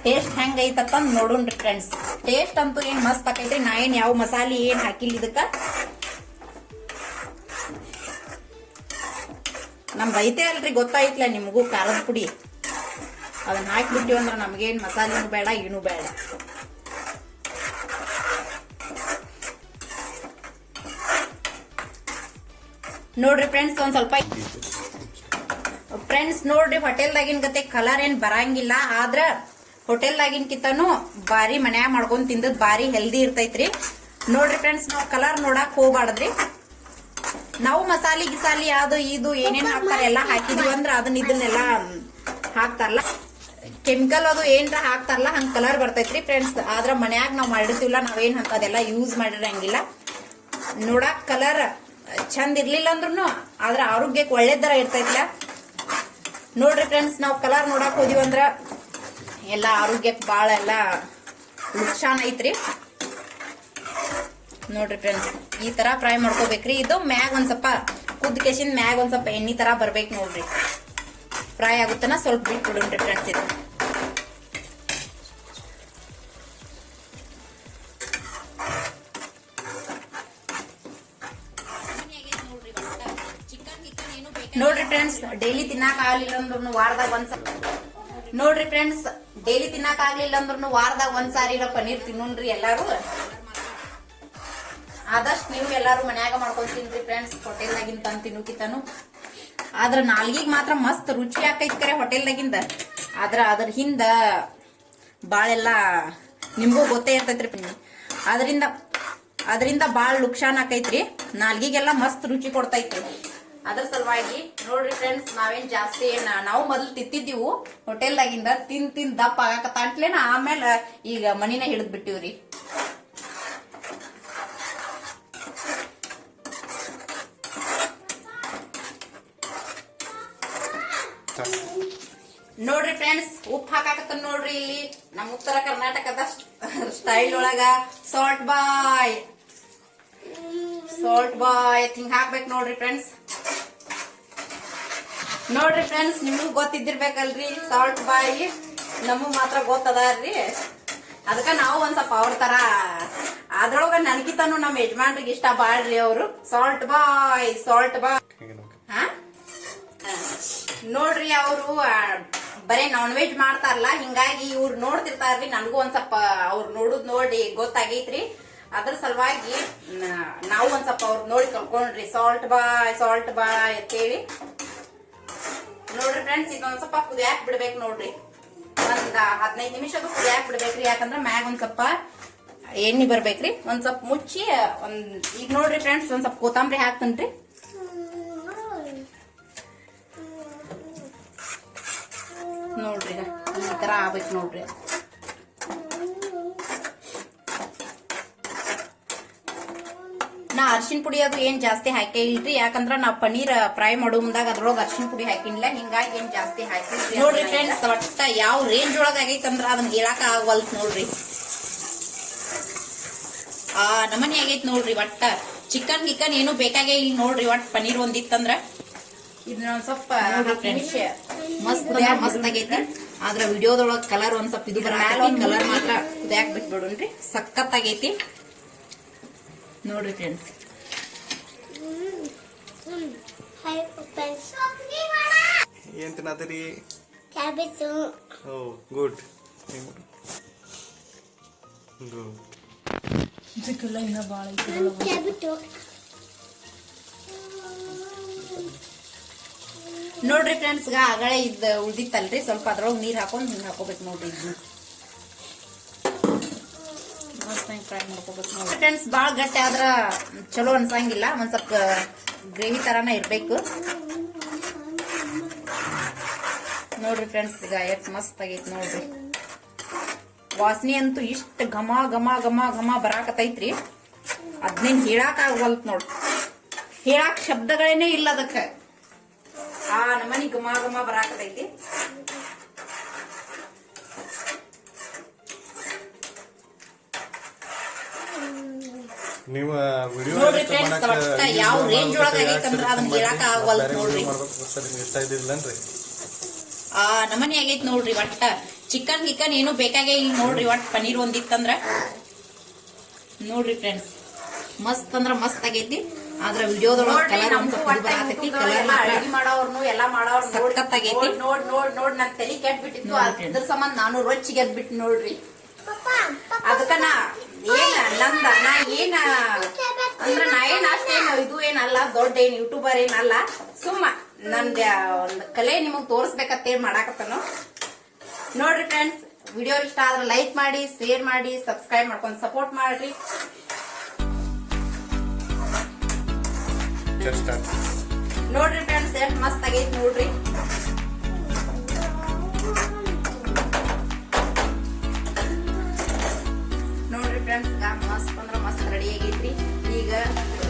ಟೇಸ್ಟ್ ಹೆಂಗ ಐತಂತ ನೋಡೋಣ್ರಿ ಫ್ರೆಂಡ್ಸ್ ಟೇಸ್ಟ್ ಅಂತೂ ಏನ್ ಮಸ್ತ್ ಆಕೈತ್ರಿ ನಾ ಏನ್ ಯಾವ ಮಸಾಲೆ ಏನ್ ಹಾಕಿಲ್ಲ ಇದಕ್ಕ ನಮ್ದು ಐತೆ ಅಲ್ರಿ ಗೊತ್ತಾಯ್ತಲ್ಲ ನಿಮಗೂ ಖಾರದ ಪುಡಿ ಅದನ್ನ ಹಾಕಿಬಿಟ್ಟಿವಿ ಅಂದ್ರ ನಮ್ಗೇನ್ ಮಸಾಲೆನೂ ಬೇಡ ಏನೂ ಬೇಡ ನೋಡ್ರಿ ಫ್ರೆಂಡ್ಸ್ ಒಂದ್ ಸ್ವಲ್ಪ ಫ್ರೆಂಡ್ಸ್ ನೋಡ್ರಿ ಹೋಟೆಲ್ದಾಗಿನ ಗತೆ ಕಲರ್ ಏನ್ ಬರಂಗಿಲ್ಲ ಆದ್ರ ಹೋಟೆಲ್ದಾಗಿನ ಕಿತ್ತನು ಬಾರಿ ಮನ್ಯಾಗ ಮಾಡ್ಕೊಂಡ್ ತಿಂದದ್ ಬಾರಿ ಹೆಲ್ದಿ ಇರ್ತೈತ್ರಿ ನೋಡ್ರಿ ಫ್ರೆಂಡ್ಸ್ ನಾವ್ ಕಲರ್ ನೋಡಕ್ ಹೋಗ್ಬಾರ್ದ್ರಿ ನಾವು ಮಸಾಲಿ ಗಿಸಾಲಿ ಅದು ಇದು ಏನೇನ್ ಹಾಕ್ತಾರ ಎಲ್ಲಾ ಹಾಕಿದೀವಿ ಅಂದ್ರ ಇದನ್ನೆಲ್ಲಾ ಹಾಕ್ತಾರಲ್ಲ ಕೆಮಿಕಲ್ ಅದು ಏನ್ರ ಹಾಕ್ತಾರಲ್ಲ ಹಂಗ ಕಲರ್ ಬರ್ತೈತ್ರಿ ಫ್ರೆಂಡ್ಸ್ ಆದ್ರ ಮನ್ಯಾಗ ನಾವ್ ಮಾಡಿರ್ತೀವಲ್ಲ ನಾವೇನ್ ಅಂತದೆಲ್ಲ ಯೂಸ್ ಮಾಡಿರಂಗಿಲ್ಲ ನೋಡಕ್ ಕಲರ್ ಚಂದ ಇರ್ಲಿಲ್ಲ ಅಂದ್ರೂ ಆದ್ರ ಆರೋಗ್ಯಕ್ಕೆ ಒಳ್ಳೇದರ ಇರ್ತೈತ್ಲ ನೋಡ್ರಿ ಫ್ರೆಂಡ್ಸ್ ನಾವ್ ಕಲರ್ ನೋಡಕ್ ಹೋದಿವಿ ಅಂದ್ರ ಎಲ್ಲಾ ಆರೋಗ್ಯಕ್ಕೆ ಬಾಳ ಎಲ್ಲಾ ನುಕ್ಸಾನ್ ಐತ್ರಿ ನೋಡ್ರಿ ಫ್ರೆಂಡ್ಸ್ ಈ ತರ ಫ್ರೈ ಮಾಡ್ಕೋಬೇಕ್ರಿ ಇದು ಮ್ಯಾಗ ಒಂದ್ ಸ್ವಲ್ಪ ಕುದ್ ಕೆಸಿಂದ ಮ್ಯಾಗ ಒಂದ್ ಸ್ವಲ್ಪ ಎಣ್ಣಿ ತರ ಬರ್ಬೇಕು ನೋಡ್ರಿ ಫ್ರೈ ಆಗುತ್ತನ ಸ್ವಲ್ಪ ಬಿಟ್ಟು ಬಿಡೋಣ್ರಿ ಫ್ರೆಂಡ್ಸ್ ಇದು ನೋಡ್ರಿ ಫ್ರೆಂಡ್ಸ್ ಡೈಲಿ ತಿನ್ನಾಕ ಆಗ್ಲಿಲ್ಲ ಅಂದ್ರೂ ವಾರದಾಗ ನೋಡ್ರಿ ಫ್ರೆಂಡ್ಸ್ ಡೈಲಿ ತಿನ್ನಾಕ ಆಗ್ಲಿಲ್ಲ ಅಂದ್ರೂ ವಾರದಾಗ ಒಂದ್ಸಾರಿ ಪನ್ನೀರ್ ತಿನ್ನೋಣ್ರಿ ಎಲ್ಲಾರು ಆದಷ್ಟು ನೀವು ಎಲ್ಲಾರು ಮನ್ಯಾಗ ಮಾಡ್ಕೊಂಡ್ ತಿನ್ರಿ ಫ್ರೆಂಡ್ಸ್ ಹೋಟೆಲ್ದಾಗಿಂದ ತಂದ್ ತಿನ್ನೋಕಿತಾನು ಆದ್ರ ನಾಲ್ಗಿಗ್ ಮಾತ್ರ ಮಸ್ತ್ ರುಚಿ ಆಕೈತಿ ಕರೆ ಹೋಟೆಲ್ದಾಗಿಂದ ಆದ್ರ ಅದ್ರ ಹಿಂದ ಬಾಳೆಲ್ಲಾ ನಿಮ್ಗೂ ಗೊತ್ತೇ ಇರ್ತೈತ್ರಿ ಅದರಿಂದ ಬಾಳ ನುಕ್ಸಾನ್ ಆಕೈತ್ರಿ ನಾಲ್ಗಿಗೆಲ್ಲ ಮಸ್ತ್ ರುಚಿ ಕೊಡ್ತೈತ್ರಿ ಅದ್ರ ಸಲುವಾಗಿ ನೋಡ್ರಿ ಫ್ರೆಂಡ್ಸ್ ನಾವೇನ್ ಜಾಸ್ತಿ ನಾವು ಮೊದ್ಲು ತಿಂತಿದ್ದೀವು ಹೋಟೆಲ್ದಾಗಿಂದ ತಿಂದ್ ದಪ್ಪ ಆಗಾಕತ್ತಾಂಟ್ಲೇನ ಆಮೇಲೆ ಈಗ ಮನಿನ ಹಿಡಿದ್ ಬಿಟ್ಟಿವ್ರಿ ನೋಡ್ರಿ ಫ್ರೆಂಡ್ಸ್ ಉಪ್ಪು ಹಾಕಾಕತ್ತ ನೋಡ್ರಿ ಇಲ್ಲಿ ನಮ್ಮ ಉತ್ತರ ಕರ್ನಾಟಕದ ಸ್ಟೈಲ್ ಒಳಗ ಸಾಲ್ಟ್ ಬಾಯ್ ಹಿಂಗ್ ಹಾಕ್ಬೇಕು ನೋಡ್ರಿ ಫ್ರೆಂಡ್ಸ್ ನಿಮ್ಗೂ ಗೊತ್ತಿದ್ದಿರ್ಬೇಕಲ್ರಿ ಸಾಲ್ಟ್ ಬಾಯ್ ನಮಗ್ ಮಾತ್ರ ಗೊತ್ತದಾರ್ರಿ ಅದಕ್ಕ ನಾವು ಒಂದ್ ಸ್ವಲ್ಪ ಅವ್ರ ತರ ಅದ್ರೊಳಗ ನನ್ಗಿತಾನು ನಮ್ ಯಜಮಾನ್ರಿಗೆ ಇಷ್ಟ ಬಾಳ್ರಿ ಅವ್ರು ಸಾಲ್ಟ್ ಬಾಯ್ ಹಾ ನೋಡ್ರಿ ಅವರು ಬರೇ ನಾನ್ ವೆಜ್ ಮಾಡ್ತಾರಲ್ಲ ಹಿಂಗಾಗಿ ಇವ್ರು ನೋಡ್ತಿರ್ತಾರ್ರಿ ನನಗೂ ಒಂದ್ ಸ್ವಲ್ಪ ಅವ್ರು ನೋಡುದ್ ನೋಡಿ ಗೊತ್ತಾಗೈತ್ರಿ ಅದ್ರ ಸಲುವಾಗಿ ನಾವು ಒಂದ್ ಸ್ವಲ್ಪ ಅವ್ರು ನೋಡಿ ಕಲ್ಕೊಂಡ್ರಿ ಸಾಲ್ಟ್ ಬಾ ಅಂತೇಳಿ ನೋಡ್ರಿ ಫ್ರೆಂಡ್ಸ್. ಇದೊಂದ್ ಸ್ವಲ್ಪ ಕುದಿಯಾಕ್ ಬಿಡ್ಬೇಕು ನೋಡ್ರಿ, ಒಂದ್ 15 ನಿಮಿಷ ಕುದಿಯಾಕ್ ಬಿಡ್ಬೇಕ್ರಿ. ಯಾಕಂದ್ರ ಮ್ಯಾಗ ಒಂದ್ ಸ್ವಲ್ಪ ಎಣ್ಣೆ ಬರ್ಬೇಕ್ರಿ. ಒಂದ್ ಸ್ವಲ್ಪ ಮುಚ್ಚಿ ಈಗ ನೋಡ್ರಿ ಫ್ರೆಂಡ್ಸ್, ಒಂದ್ ಸ್ವಲ್ಪ ಕೊತ್ತಂಬರಿ ಹಾಕ್ತನ್ರಿ. ನೋಡ್ರಿ ಈ ತರ ಆಗ್ಬೇಕು ನೋಡ್ರಿ. ನಾ ಅರ್ಶಿನ ಪುಡಿ ಅದು ಏನ್ ಜಾಸ್ತಿ ಹಾಕೇ ಇಲ್ರಿ, ಯಾಕಂದ್ರ ನಾ ಪನ್ನೀರ್ ಫ್ರೈ ಮಾಡೋ ಮುಂದಾಗ ಅದ್ರೊಳಗ ಅರ್ಶಿನ ಪುಡಿ ಹಾಕಿಲ್ಲ, ಹಿಂಗಾಗಿ ಏನ್ ಜಾಸ್ತಿ ಹಾಕಿಲ್ರಿ. ನೋಡ್ರಿ ಫ್ರೆಂಡ್ಸ್, ಒಟ್ಟ ಯಾವ ರೇಂಜ್ ಒಳಗ ಆಗೈತಂದ್ರ ಅದನ್ನ ಹೇಳಾಕ ಆಗವಲ್ತ್ ನೋಡ್ರಿ. ನಮನಿ ಆಗೈತ್ ನೋಡ್ರಿ. ಒಟ್ಟ ಚಿಕನ್ ಗಿಕನ್ ಏನು ಬೇಕಾಗೇ ಇಲ್ಲ ನೋಡ್ರಿ. ಒಟ್ ಪನ್ನೀರ್ ಒಂದಿತ್ತಂದ್ರ ಇದನ್ನ ಒಂದ್ ಸ್ವಲ್ಪ ಮಸ್ತ್ ಆಗೈತಿ. ಆದ್ರ ವಿಡಿಯೋದೊಳಗ ಕಲರ್ ಒಂದ್ ಸ್ವಲ್ಪ ಇದು ಕಲರ್ ಮಾತ್ರ ಕುದಿಯಾಕ್ ಬಿಟ್ಬಿಡ್ರಿ. ಸಖತ್ ಆಗೈತಿ ನೋಡ್ರಿ ಫ್ರೆಂಡ್ಸ್. ಏನ್ ತಿನ್ನತ್ತೀರಿ? ಕ್ಯಾಬೇಜ್. ಓ ಗುಡ್ ಗುಡ್. ಕ್ಯಾಬೇಜ್. ನೋಡ್ರಿ ಫ್ರೆಂಡ್ಸ್, ಆಗಳೆ ಇದ್ ಉಳ್ದಿತ್ತಲ್ರಿ, ಸ್ವಲ್ಪ ಅದ್ರೊಳಗೆ ನೀರ್ ಹಾಕೊಂಡ್ ಹಿಂಗ್ ಹಾಕೋಬೇಕು ನೋಡ್ರಿ. ಇದನ್ನ ಫ್ರೈ ಮಾಡ್ಕೋಬೇಕು ನೋಡ್ರಿ ಫ್ರೆಂಡ್ಸ್. ಬಾಳ ಗಟ್ಟಿ ಆದ್ರ ಚಲೋ ಅನ್ಸಂಗಿಲ್ಲ, ಒಂದ್ ಸ್ವಲ್ಪ ಗ್ರೇವಿ ತರಾನ ಇರ್ಬೇಕು ನೋಡ್ರಿ ಫ್ರೆಂಡ್ಸ್. ಈಗ ಎಷ್ಟ್ ಮಸ್ತ್ ಆಗೈತಿ ನೋಡ್ರಿ. ವಾಸನೆ ಅಂತೂ ಇಷ್ಟ ಘಮ ಘಮ ಘಮ ಘಮ ಬರಾಕತೈತ್ರಿ, ಅದ್ನೇನ್ ಹೇಳಾಕ ಆಗವಲ್ತ್ ನೋಡ್ರಿ. ಹೇಳಾಕ್ ಶಬ್ದಗಳೇನೆ ಇಲ್ಲ ಅದಕ್ಕ, ನಮನಿ ಘಮ ಘಮ ಬರಾಕತೈತಿ. ನೀವು ವಿಡಿಯೋ ನೋಡ್ರಿ ಫ್ರೆಂಡ್ಸ್, ಒಟ್ಟ ಯಾವ ರೇಂಜ್ ಒಳಗ ಆಗೈತಂದ್ರ ಅದನ್ನ ಹೇಳಾಕ ಆಗವಲ್ತ್ ನೋಡ್ರಿ. ಇಷ್ಟ ಇದ್ದಿಲ್ಲನ್ರಿ, ನಮನಿ ಆಗೈತ್ ನೋಡ್ರಿ. ಒಟ್ಟ ಚಿಕನ್ ಗಿಕನ್ ಏನು ಬೇಕಾಗೇ ಇಲ್ಲ ನೋಡ್ರಿ. ಒಟ್ ಪನ್ನೀರ್ ಒಂದಿತ್ತಂದ್ರ ನೋಡ್ರಿ ಫ್ರೆಂಡ್ಸ್, ಮಸ್ತ್ ಅಂದ್ರ ಮಸ್ತ್ ಆಗೈತಿ. ಆದ್ರ ವಿಡಿಯೋದೊಳಗ ಕಲರ್ ಒಂದ್ ಸ್ವಲ್ಪ ಬರಾಕತೈತಿ. ಕಲರ್ ಅಡಿಗೆ ಮಾಡೋರ್ನು ಎಲ್ಲಾ ಮಾಡೋರ್ ಸಖತ್ ಆಗೈತಿ. ನೋಡ್ ನನ್ ತಲಿ ಕೆಟ್ಬಿಟ್ಟಿತ್ತು, ಅದ್ರ ಸಂಬಂಧ ನಾನು ರೊಚ್ಚಿಗೆ ಎದ್ಬಿಟ್ಟು ನೋಡ್ರಿ. ಅದಕ್ಕ ನಾ ಏನ್ ಅಂದ್ರ ನಾ ಏನ್ ಅಷ್ಟೇನು ಇದು ಏನಲ್ಲ, ದೊಡ್ಡ ಏನ್ ಯೂಟ್ಯೂಬರ್ ಏನಲ್ಲ, ಸುಮ್ಮ ನಂದ ಒಂದ್ ಕಲೆ ನಿಮಗ್ ತೋರ್ಸ್ಬೇಕಂತೇಳಿ ಮಾಡಾಕತ್ತನು ನೋಡ್ರಿ ಫ್ರೆಂಡ್ಸ್. ವಿಡಿಯೋ ಇಷ್ಟ ಆದ್ರೆ ಲೈಕ್ ಮಾಡಿ, ಶೇರ್ ಮಾಡಿ, ಸಬ್ಸ್ಕ್ರೈಬ್ ಮಾಡ್ಕೊಂಡು ಸಪೋರ್ಟ್ ಮಾಡ್ರಿ. ನೋಡ್ರಿ ಫ್ರೆಂಡ್ಸ್, ಎಷ್ಟ್ ಮಸ್ತ್ ಆಗೈತಿ ನೋಡ್ರಿ. ನೋಡ್ರಿ ಫ್ರೆಂಡ್ಸ್, ಮಸ್ತ್ ಅಂದ್ರ ಮಸ್ತ್ ರೆಡಿ ಆಗೈತ್ರಿ. ಈಗ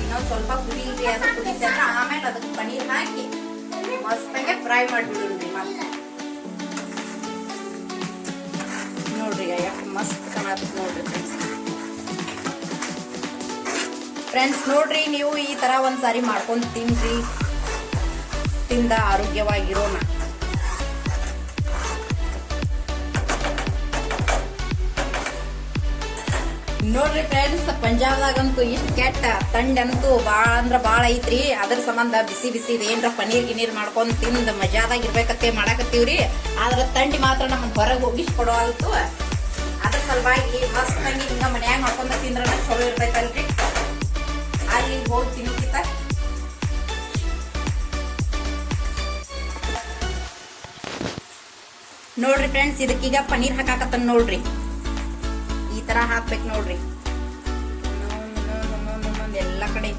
ಇನ್ನೊಂದ್ ಸ್ವಲ್ಪ ಕುದೀರಿ, ಅದು ಕುದಿತಂದ್ರ ಆಮೇಲೆ ಅದಕ್ಕೆ ಪನ್ನೀರ್ ಹಾಕಿ ಮಸ್ತಾಗೆ ಫ್ರೈ ಮಾಡ್ಬಿಡ್ರಿ. ಮತ್ತೆ ನೋಡ್ರಿ ಎಷ್ಟು ಮಸ್ತ್ ಕಾಣತ್ ನೋಡ್ರಿ ಫ್ರೆಂಡ್ಸ್. ನೋಡ್ರಿ, ನೀವು ಈ ತರ ಒಂದ್ಸಾರಿ ಮಾಡ್ಕೊಂಡ್ ತಿನ್ರಿ, ತಿಂದ ಆರೋಗ್ಯವಾಗಿರೋಣ. ನೋಡ್ರಿ ಫ್ರೆಂಡ್ಸ್, ಪಂಜಾಬ್ದಾಗಂತೂ ಇಷ್ಟ ಕೆಟ್ಟ ತಂಡಂತೂ ಬಾಳ ಅಂದ್ರ ಬಾಳ ಐತ್ರಿ. ಅದ್ರ ಸಂಬಂಧ ಬಿಸಿ ಬಿಸಿ ಏನ್ರ ಪನ್ನೀರ್ ಗಿನೀರ್ ಮಾಡ್ಕೊಂಡ್ ತಿಂದ ಮಜಾದಾಗ ಇರ್ಬೇಕತ್ತೆ ಮಾಡಾಕತ್ತೀವ್ರಿ. ಆದ್ರ ತಂಡಿ ಮಾತ್ರ ನಮ್ಮನ್ ಹೊರಗೆ ಹೋಗಿಸ್ ಕೊಡೋಲ್ತು. ಅದ್ರ ಸಲುವಾಗಿ ಮಸ್ತ್ ಹಂಗಿ ಹಿಂಗ ಮನ್ಯಾಗ ಮಾಡ್ಕೊಂಡ ತಿಂದ್ರ ಚಲೋ ಇರ್ತೈತಲ್ರಿ. ಅಲ್ಲಿ ಹೋಗಿ ತಿನ್ನೋಕಿತ ನೋಡ್ರಿ ಫ್ರೆಂಡ್ಸ್, ಇದಕ್ಕೀಗ ಪನ್ನೀರ್ ಹಾಕಾಕತ್ತನ್ ನೋಡ್ರಿ. ಈ ತರ ಹಾಕ್ಬೇಕು ನೋಡ್ರಿ. ಎಲ್ಲಾ ಕಡೆ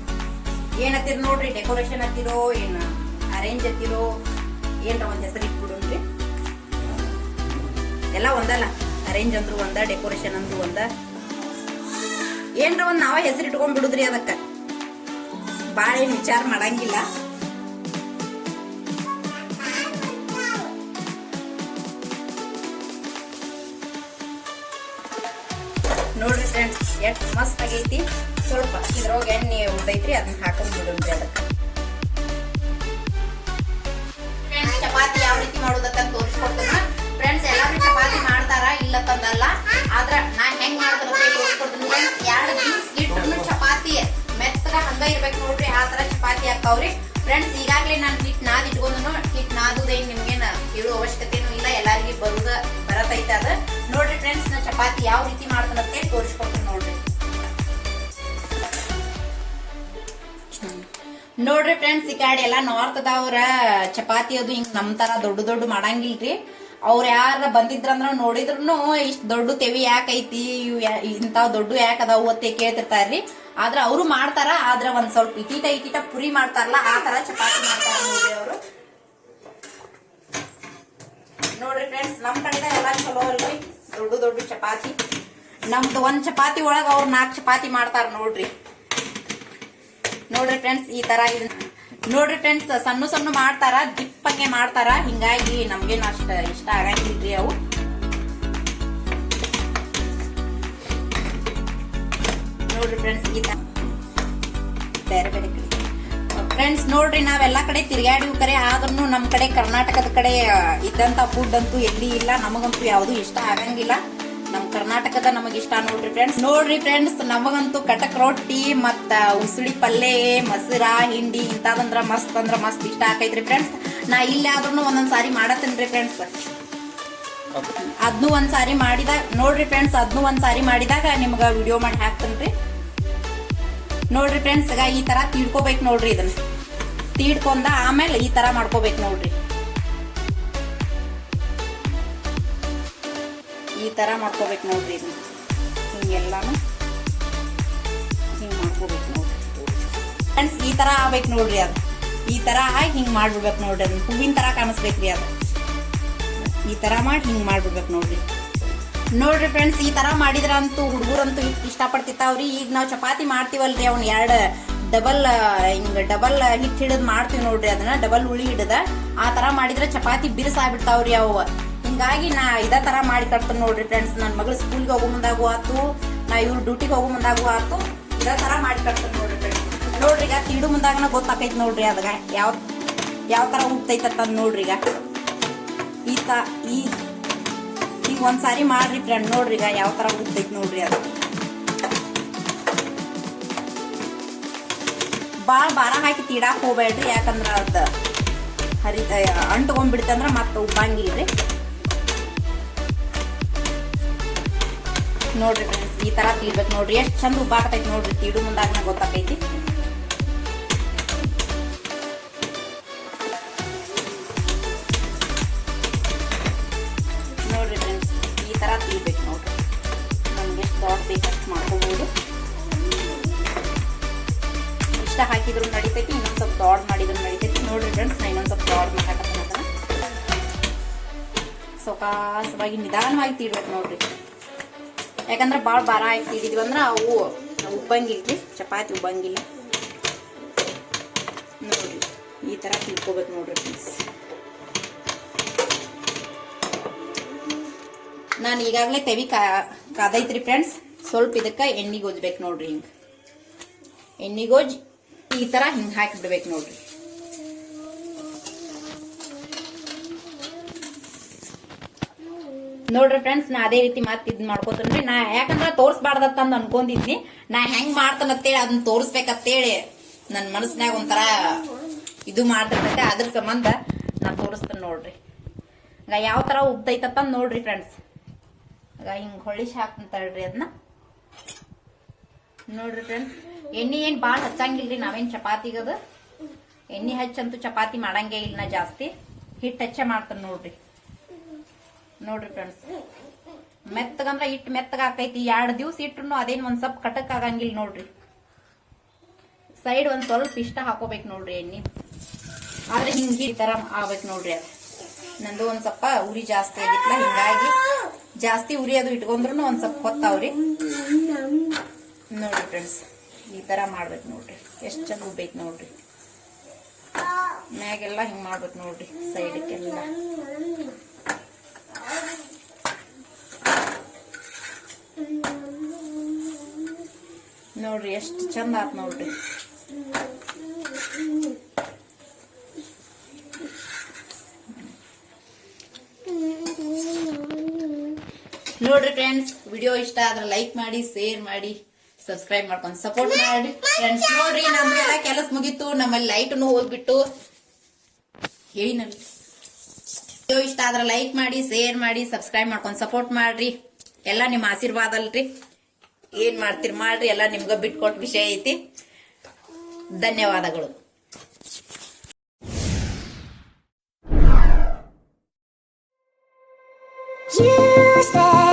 ಏನ್ ಹತ್ತಿರ ನೋಡ್ರಿ, ಡೆಕೋರೇಷನ್ ಹತ್ತಿರೋ ಏನ್ ಅರೇಂಜ್ ಹತ್ತಿರೋ ಏನ್ರ ಒಂದ್ ಹೆಸರು ಇಟ್ಬಿಡ್ರಿ. ಎಲ್ಲ ಒಂದಲ್ಲ, ಅರೇಂಜ್ ಅಂದ್ರು ಒಂದ, ಡೆಕೋರೇಷನ್ ಅಂದ್ರು ಒಂದ, ಏನ್ರ ಒಂದ್ ನಾವ ಹೆಸರು ಇಟ್ಕೊಂಡ್ ಬಿಡುದ್ರಿ. ಅದಕ್ಕ ಬಾಳ ಏನ್ ವಿಚಾರ ಮಾಡಂಗಿಲ್ಲ. ನೋಡ್ರಿ ಫ್ರೆಂಡ್ಸ್, ಎಷ್ಟ್ ಮಸ್ತ್ ಆಗೈತಿ. ಸ್ವಲ್ಪ ಇದ್ರೊಳಗ ಎಣ್ಣೆ ಉಳ್ದೈತ್ರಿ, ಅದನ್ನ ಹಾಕೊಂಡ್ ಬಿಡುನ್ರಿ. ಅದಕ್ಕ ಫ್ರೆಂಡ್ಸ್, ಚಪಾತಿ ಯಾವ ರೀತಿ ಮಾಡೋದಕ್ಕ ತೋರಿಸ್ಕೊಡ್ತಾನ. ಫ್ರೆಂಡ್ಸ್, ಎಲ್ಲಾರು ಚಪಾತಿ ಮಾಡ್ತಾರ, ಇಲ್ಲ ತಂದಲ್ಲ. ಆದ್ರ ನಾ ಹೆಂಗ್ ಮಾಡ್ತಾರ ತೋರಿಸ್ಕೊಡ್ತೀನಿ. ಎರಡು ಬೀನ್ಸ್ ಇಟ್ರು ಚಪಾತಿ ಮೆತ್ತಗ ಹಂಗ ಇರ್ಬೇಕು ನೋಡ್ರಿ, ಆ ತರ ಚಪಾತಿ ಹಾಕವ್ರಿ. ಫ್ರೆಂಡ್ಸ್, ಈಗಾಗ್ಲೇ ನಾನು ಹಿಟ್ ನಾದ್ ಇಟ್ಕೊಂಡನು. ಹಿಟ್ ನಾದುದೇನ್ ನಿಮ್ಗೇನ ಹೇಳೋ ಅವಶ್ಯಕತೆನೂ ಇಲ್ಲ, ಎಲ್ಲಾರ್ಗಿ ಬರತೈತ ಅದ. ನೋಡ್ರಿ ಫ್ರೆಂಡ್ಸ್, ನಾ ಚಪಾತಿ ಯಾವ ರೀತಿ ಮಾಡ್ತಾನಂತೆ ತೋರಿಸ್ಕೊಡ್ತೀನಿ ನೋಡ್ರಿ. ನೋಡ್ರಿ ಫ್ರೆಂಡ್ಸ್, ಈ ಕಡೆ ಎಲ್ಲಾ ನಾರ್ತ್ ದವ್ರ ಚಪಾತಿ ಅದು ಹಿಂಗ್ ನಮ್ ತರ ದೊಡ್ಡ ಮಾಡಂಗಿಲ್ರಿ. ಅವ್ರ ಯಾರ ಬಂದಿದ್ರಂದ್ರ ನೋಡಿದ್ರು ಇಷ್ಟ ದೊಡ್ಡ ತೆವಿ ಯಾಕೈತಿ, ಇಂತಾವ್ ದೊಡ್ಡ ಯಾಕೆ ಅದಾವು ಅಂತ ಕೇಳ್ತಿರ್ತಾರ್ರಿ. ಆದ್ರ ಅವರು ಮಾಡ್ತಾರ, ಆದ್ರ ಒಂದ್ ಸ್ವಲ್ಪ ಇಟೀಟ ಪುರಿ ಮಾಡ್ತಾರಲ್ಲ ಆ ತರ ಚಪಾತಿ ಮಾಡ್ತಾರ ನೋಡ್ರಿ ಅವ್ರು. ನೋಡ್ರಿ ಫ್ರೆಂಡ್ಸ್, ನಮ್ ಕಡೆ ಎಲ್ಲಾ ಚಲೋ ಅಲ್ರಿ ದೊಡ್ಡ ಚಪಾತಿ. ನಮ್ದು ಒಂದ್ ಚಪಾತಿ ಒಳಗ ಅವ್ರು 4 ಚಪಾತಿ ಮಾಡ್ತಾರ ನೋಡ್ರಿ. ನೋಡ್ರಿ ಫ್ರೆಂಡ್ಸ್, ಈ ತರ ನೋಡ್ರಿ ಫ್ರೆಂಡ್ಸ್, ಸಣ್ಣ ಮಾಡ್ತಾರ, ದಿಪ್ಪಂಗೆ ಮಾಡ್ತಾರ. ಹಿಂಗಾಗಿ ನಮ್ಗೇನು ಅಷ್ಟ ಇಷ್ಟ ಆಗಂಗಿಲ್ರಿ ಅವು. ನೋಡ್ರಿ ಫ್ರೆಂಡ್ಸ್, ಈ ತರ ಬೇರೆ ಕಡೆ ಫ್ರೆಂಡ್ಸ್ ನೋಡ್ರಿ, ನಾವೆಲ್ಲಾ ಕಡೆ ತಿರ್ಗಾಡಿವ್ ಕರೆ, ಆದ್ರೂ ನಮ್ ಕಡೆ ಕರ್ನಾಟಕದ ಕಡೆ ಇದ್ದಂತ ಫುಡ್ ಅಂತೂ ಎಲ್ಲಿ ಇಲ್ಲ. ನಮಗಂತೂ ಯಾವ್ದು ಇಷ್ಟ ಆಗಂಗಿಲ್ಲ. ನಮ್ ಕರ್ನಾಟಕದ ನಮಗ್ ಇಷ್ಟ ನೋಡ್ರಿ ಫ್ರೆಂಡ್ಸ್, ನಮಗಂತೂ ಕಟಕ್ ರೊಟ್ಟಿ ಮತ್ತ ಉಸುಳಿ ಪಲ್ಲೆ, ಮೊಸರ, ಹಿಂಡಿ ಇಂತಾದಂದ್ರ ಮಸ್ತ್ ಇಷ್ಟ ಆಕೈತ್ರಿ ಫ್ರೆಂಡ್ಸ್. ನಾ ಇಲ್ಲಿ ಆದ್ರೂ ಒಂದೊಂದ್ಸಾರಿ ಮಾಡತ್ತೇನ್ರಿ ಫ್ರೆಂಡ್ಸ್. ಅದ್ನು ಒಂದ್ಸಾರಿ ಮಾಡಿದಾಗ ನೋಡ್ರಿ ಫ್ರೆಂಡ್ಸ್, ಅದ್ನು ಒಂದ್ಸಾರಿ ಮಾಡಿದಾಗ ನಿಮ್ಗ ವಿಡಿಯೋ ಮಾಡಿ ಹಾಕ್ತೇನ್ರಿ. ನೋಡ್ರಿ ಫ್ರೆಂಡ್ಸ್, ಈಗ ಈ ತರ ತೀಡ್ಕೋಬೇಕು ನೋಡ್ರಿ. ಇದನ್ನ ತೀಡ್ಕೊಂಡ ಆಮೇಲೆ ಈ ತರ ಮಾಡ್ಕೋಬೇಕು ನೋಡ್ರಿ. ಈ ತರ ಮಾಡ್ಕೋಬೇಕು ನೋಡ್ರಿ. ಇದನ್ನ ಹಿಂಗೆಲ್ಲಾನು ಹಿಂಗ್ ಮಾಡ್ಕೋಬೇಕು ನೋಡ್ರಿ ಫ್ರೆಂಡ್ಸ್. ಈ ತರ ಆಗ್ಬೇಕು ನೋಡ್ರಿ. ಅದು ಈ ತರ ಆಗಿ ಹಿಂಗ್ ಮಾಡ್ಬಿಡ್ಬೇಕು ನೋಡ್ರಿ. ಅದನ್ನ ಹೂವಿನ ತರ ಕಾಣಿಸ್ಬೇಕ್ರಿ. ಅದು ಈ ತರ ಮಾಡಿ ಹಿಂಗ್ ಮಾಡ್ಬಿಡ್ಬೇಕು ನೋಡ್ರಿ. ನೋಡ್ರಿ ಫ್ರೆಂಡ್ಸ್, ಈ ತರ ಮಾಡಿದ್ರಂತೂ ಹುಡುಗರಂತೂ ಇಷ್ಟಪಡ್ತಿರ್ತಾವ್ರಿ. ಈಗ ನಾವ್ ಚಪಾತಿ ಮಾಡ್ತೀವಲ್ರಿ, ಅವ್ನ ಡಬಲ್ ಹಿಟ್ ಹಿಡಿದ್ ಮಾಡ್ತೀವಿ ನೋಡ್ರಿ. ಅದನ್ನ ಡಬಲ್ ಉಳಿ ಹಿಡದ ಆ ತರ ಮಾಡಿದ್ರೆ ಚಪಾತಿ ಬಿರ್ಸಾಗ್ಬಿಡ್ತಾವ್ರಿ ಅವು. ಹಿಂಗಾಗಿ ನಾ ಇದ ತರ ಮಾಡಿ ಕಟ್ತೇನೆ ನೋಡ್ರಿ ಫ್ರೆಂಡ್ಸ್. ನನ್ ಮಗಳು ಸ್ಕೂಲ್ಗೆ ಹೋಗೋ ಮುಂದಾಗೂ ಆತು, ನಾ ಇವ್ರು ಡ್ಯೂಟಿಗೆ ಹೋಗೋ ಮುಂದಾಗೂ ಆತು, ಇದ ತರ ಮಾಡಿ ಕಟ್ತೇನೆ ನೋಡ್ರಿ ಫ್ರೆಂಡ್ಸ್. ನೋಡ್ರಿ, ಈಗ ತೀಡು ಮುಂದಾಗನ ಗೊತ್ತಾಕೈತಿ ನೋಡ್ರಿ ಅದಾಗ ಯಾವ ತರ ಉಗ್ತೈತಂದ್ ನೋಡ್ರಿ. ಈಗ ಒಂದ್ಸಾರಿ ಮಾಡ್ರಿ ಫ್ರೆಂಡ್. ನೋಡ್ರಿ ಈಗ ಯಾವ ತರ ಉಗ್ತೈತಿ ನೋಡ್ರಿ. ಅದು ಬಾಳ ಭಾರ ಹಾಕಿ ತೀಡಾಕ್ ಹೋಗ್ಬೇಡ್ರಿ, ಯಾಕಂದ್ರ ಅದ ಅಂಟ್ಕೊಂಡ್ಬಿಡ್ತಂದ್ರ ಮತ್ತ ಉಬ್ಬಂಗಿಲ್ರಿ. ನೋಡ್ರಿ ಫ್ರೆಂಡ್ಸ್, ಈ ತರ ತೀಡ್ಬೇಕು ನೋಡ್ರಿ. ಎಷ್ಟ್ ಚಂದ ಉಬ್ಬಾಕತೈತಿ ನೋಡ್ರಿ. ತೀಡು ಮುಂದಾಗನ ಗೊತ್ತಾಕೈತಿ. ನೋಡ್ರಿ ಫ್ರೆಂಡ್ಸ್, ಈ ತರ ತೀಡ್ಬೇಕು ನೋಡ್ರಿ. ನಮ್ಗೆ ಎಷ್ಟು ದೊಡ್ಡ ಬೇಕಷ್ಟು ಮಾಡ್ಕೋಬಹುದು. ಇಷ್ಟ ಹಾಕಿದ್ರು ನಡಿತೈತಿ, ಇನ್ನೊಂದ್ ಸ್ವಲ್ಪ ದೊಡ್ಡ ಮಾಡಿದ್ರು ನಡಿತೈತಿ. ನೋಡ್ರಿ ಫ್ರೆಂಡ್ಸ್, ನಾ ಇನ್ನೊಂದ್ ಸ್ವಲ್ಪ ದೊಡ್ಡ ಮಾಡಾಕತ್ತೇನ. ಸೊಕಾಸವಾಗಿ ನಿಧಾನವಾಗಿ ತೀಡ್ಬೇಕು ನೋಡ್ರಿ. ಯಾಕಂದ್ರೆ ಭಾಳ ಭಾರ ಹಾಕಿ ತೀಡಿದ್ವಿ ಅಂದ್ರೆ ಅವು ಉಬ್ಬಂಗಿಲ್ರಿ, ಚಪಾತಿ ಉಬ್ಬಂಗಿಲ್ಲ. ನೋಡ್ರಿ, ಈ ತರ ತಿಳ್ಕೊಬೇಕು ನೋಡ್ರಿ ಫ್ರೆಂಡ್ಸ್. ನಾನು ಈಗಾಗಲೇ ತೆವಿ ಕಾದೈತ್ರಿ ಫ್ರೆಂಡ್ಸ್. ಸ್ವಲ್ಪ ಇದಕ್ಕ ಎಣ್ಣೆ ಗೊಜ್ಬೇಕು ನೋಡ್ರಿ. ಹಿಂಗ ಎಣ್ಣೆ ಗೊಜ್ಜಿ ಈ ತರ ಹಿಂಗ್ ಹಾಕಿ ಬಿಡ್ಬೇಕು ನೋಡ್ರಿ. ನೋಡ್ರಿ ಫ್ರೆಂಡ್ಸ್, ನಾ ಅದೇ ರೀತಿ ಮತ್ತೆ ಇದ್ ಮಾಡ್ಕೋತೇನ್ರಿ. ನಾ ಯಾಕಂದ್ರ ತೋರ್ಸ್ಬಾರ್ದತ್ತಂದ್ ಅನ್ಕೊಂಡಿದ್ನಿ. ನಾ ಹೆಂಗ್ ಮಾಡ್ತಾನಂತೇಳಿ ಅದನ್ನ ತೋರ್ಸ್ಬೇಕಂತೇಳಿ ನನ್ ಮನಸ್ನ್ಯಾಗ ಒಂಥರ ಇದು ಮಾಡ್ತಿರ್ತೈತೆ. ಅದ್ರ ಸಂಬಂಧ ನಾ ತೋರಿಸ್ತೇನೆ ನೋಡ್ರಿ. ಈಗ ಯಾವ ತರ ಉಬ್ತೈತಂದ್ ನೋಡ್ರಿ ಫ್ರೆಂಡ್ಸ್. ಈಗ ಹಿಂಗ್ ಹೊಳಿಸಿ ಹಾಕ್ತಂತಳ್ರಿ ಅದನ್ನ. ನೋಡ್ರಿ ಫ್ರೆಂಡ್ಸ್, ಎಣ್ಣೆ ಏನ್ ಬಾಳ ಹಚ್ಚಂಗಿಲ್ರಿ. ನಾವೇನ್ ಚಪಾತಿಗದ ಎಣ್ಣೆ ಹಚ್ಚಂತೂ ಚಪಾತಿ ಮಾಡಂಗೇ ಇಲ್ಲ. ನಾ ಜಾಸ್ತಿ ಹಿಟ್ಟು ಹಚ್ಚ ಮಾಡ್ತೇನೆ ನೋಡ್ರಿ. ನೋಡ್ರಿ ಫ್ರೆಂಡ್ಸ್, ಮೆತ್ತಗಂದ್ರ ಹಿಟ್ಟು ಮೆತ್ತಗ ಆಕೈತಿ. 2 ದಿವ್ಸ ಇಟ್ರು ಅದೇನ್ ಒಂದ್ ಸ್ವಲ್ಪ ಕಟಕ್ ಆಗಂಗಿಲ್ಲ ನೋಡ್ರಿ. ಸೈಡ್ ಒಂದ್ ಸ್ವಲ್ಪ ಇಷ್ಟ ಹಾಕೋಬೇಕು ನೋಡ್ರಿ ಎಣ್ಣೆ. ಆದ್ರೆ ಹಿಂಗಿ ಈ ತರ ಆಗ್ಬೇಕು ನೋಡ್ರಿ. ಅದು ನಂದು ಒಂದ್ ಸ್ವಲ್ಪ ಉರಿ ಜಾಸ್ತಿ ಆಗಿತ್ಲ, ಹಿಂಗಾಗಿ ಜಾಸ್ತಿ ಉರಿ ಅದು ಇಟ್ಕೊಂಡ್ರು ಒಂದ್ ಸ್ವಲ್ಪ ಹೊತ್ತಾವ್ರಿ. ನೋಡ್ರಿ ಫ್ರೆಂಡ್ಸ್, ಈ ತರ ಮಾಡ್ಬೇಕು ನೋಡ್ರಿ. ಎಷ್ಟ್ ಚಂದ ಉಬ್ಬೇಕು ನೋಡ್ರಿ. ಮ್ಯಾಗೆಲ್ಲ ಹಿಂಗ್ ಮಾಡ್ಬೇಕು ನೋಡ್ರಿ, ಸೈಡ್ಗೆಲ್ಲ. ನೋಡ್ರಿ ಎಷ್ಟು ಚಂದ ಆತ್ ನೋಡ್ರಿ. ನೋಡ್ರಿ ಫ್ರೆಂಡ್ಸ್, ವಿಡಿಯೋ ಇಷ್ಟ ಆದ್ರೆ ಲೈಕ್ ಮಾಡಿ, ಶೇರ್ ಮಾಡಿ, ಸಬ್ಸ್ಕ್ರೈಬ್ ಮಾಡ್ಕೊಂಡು ಸಪೋರ್ಟ್ ಮಾಡಿ ಫ್ರೆಂಡ್ಸ್. ನೋಡ್ರಿ, ನಮ್ಗೆಲ್ಲ ಕೆಲಸ ಮುಗೀತು. ನಮ್ಮಲ್ಲಿ ಲೈಟ್ನು ಹೋಗ್ಬಿಟ್ಟು ಹೇಳಿನಲ್ಲಿ. ವಿಡಿಯೋ ಇಷ್ಟ ಆದ್ರೆ ಲೈಕ್ ಮಾಡಿ, ಶೇರ್ ಮಾಡಿ, ಸಬ್ಸ್ಕ್ರೈಬ್ ಮಾಡ್ಕೊಂಡು ಸಪೋರ್ಟ್ ಮಾಡ್ರಿ. ಎಲ್ಲ ನಿಮ್ಮ ಆಶೀರ್ವಾದ ಅಲ್ರಿ. ಏನ್ ಮಾಡ್ತೀರಿ ಮಾಡ್ರಿ, ಎಲ್ಲ ನಿಮ್ಗ ಬಿಟ್ಕೊಟ್ ವಿಷಯ ಐತಿ. ಧನ್ಯವಾದಗಳು. You say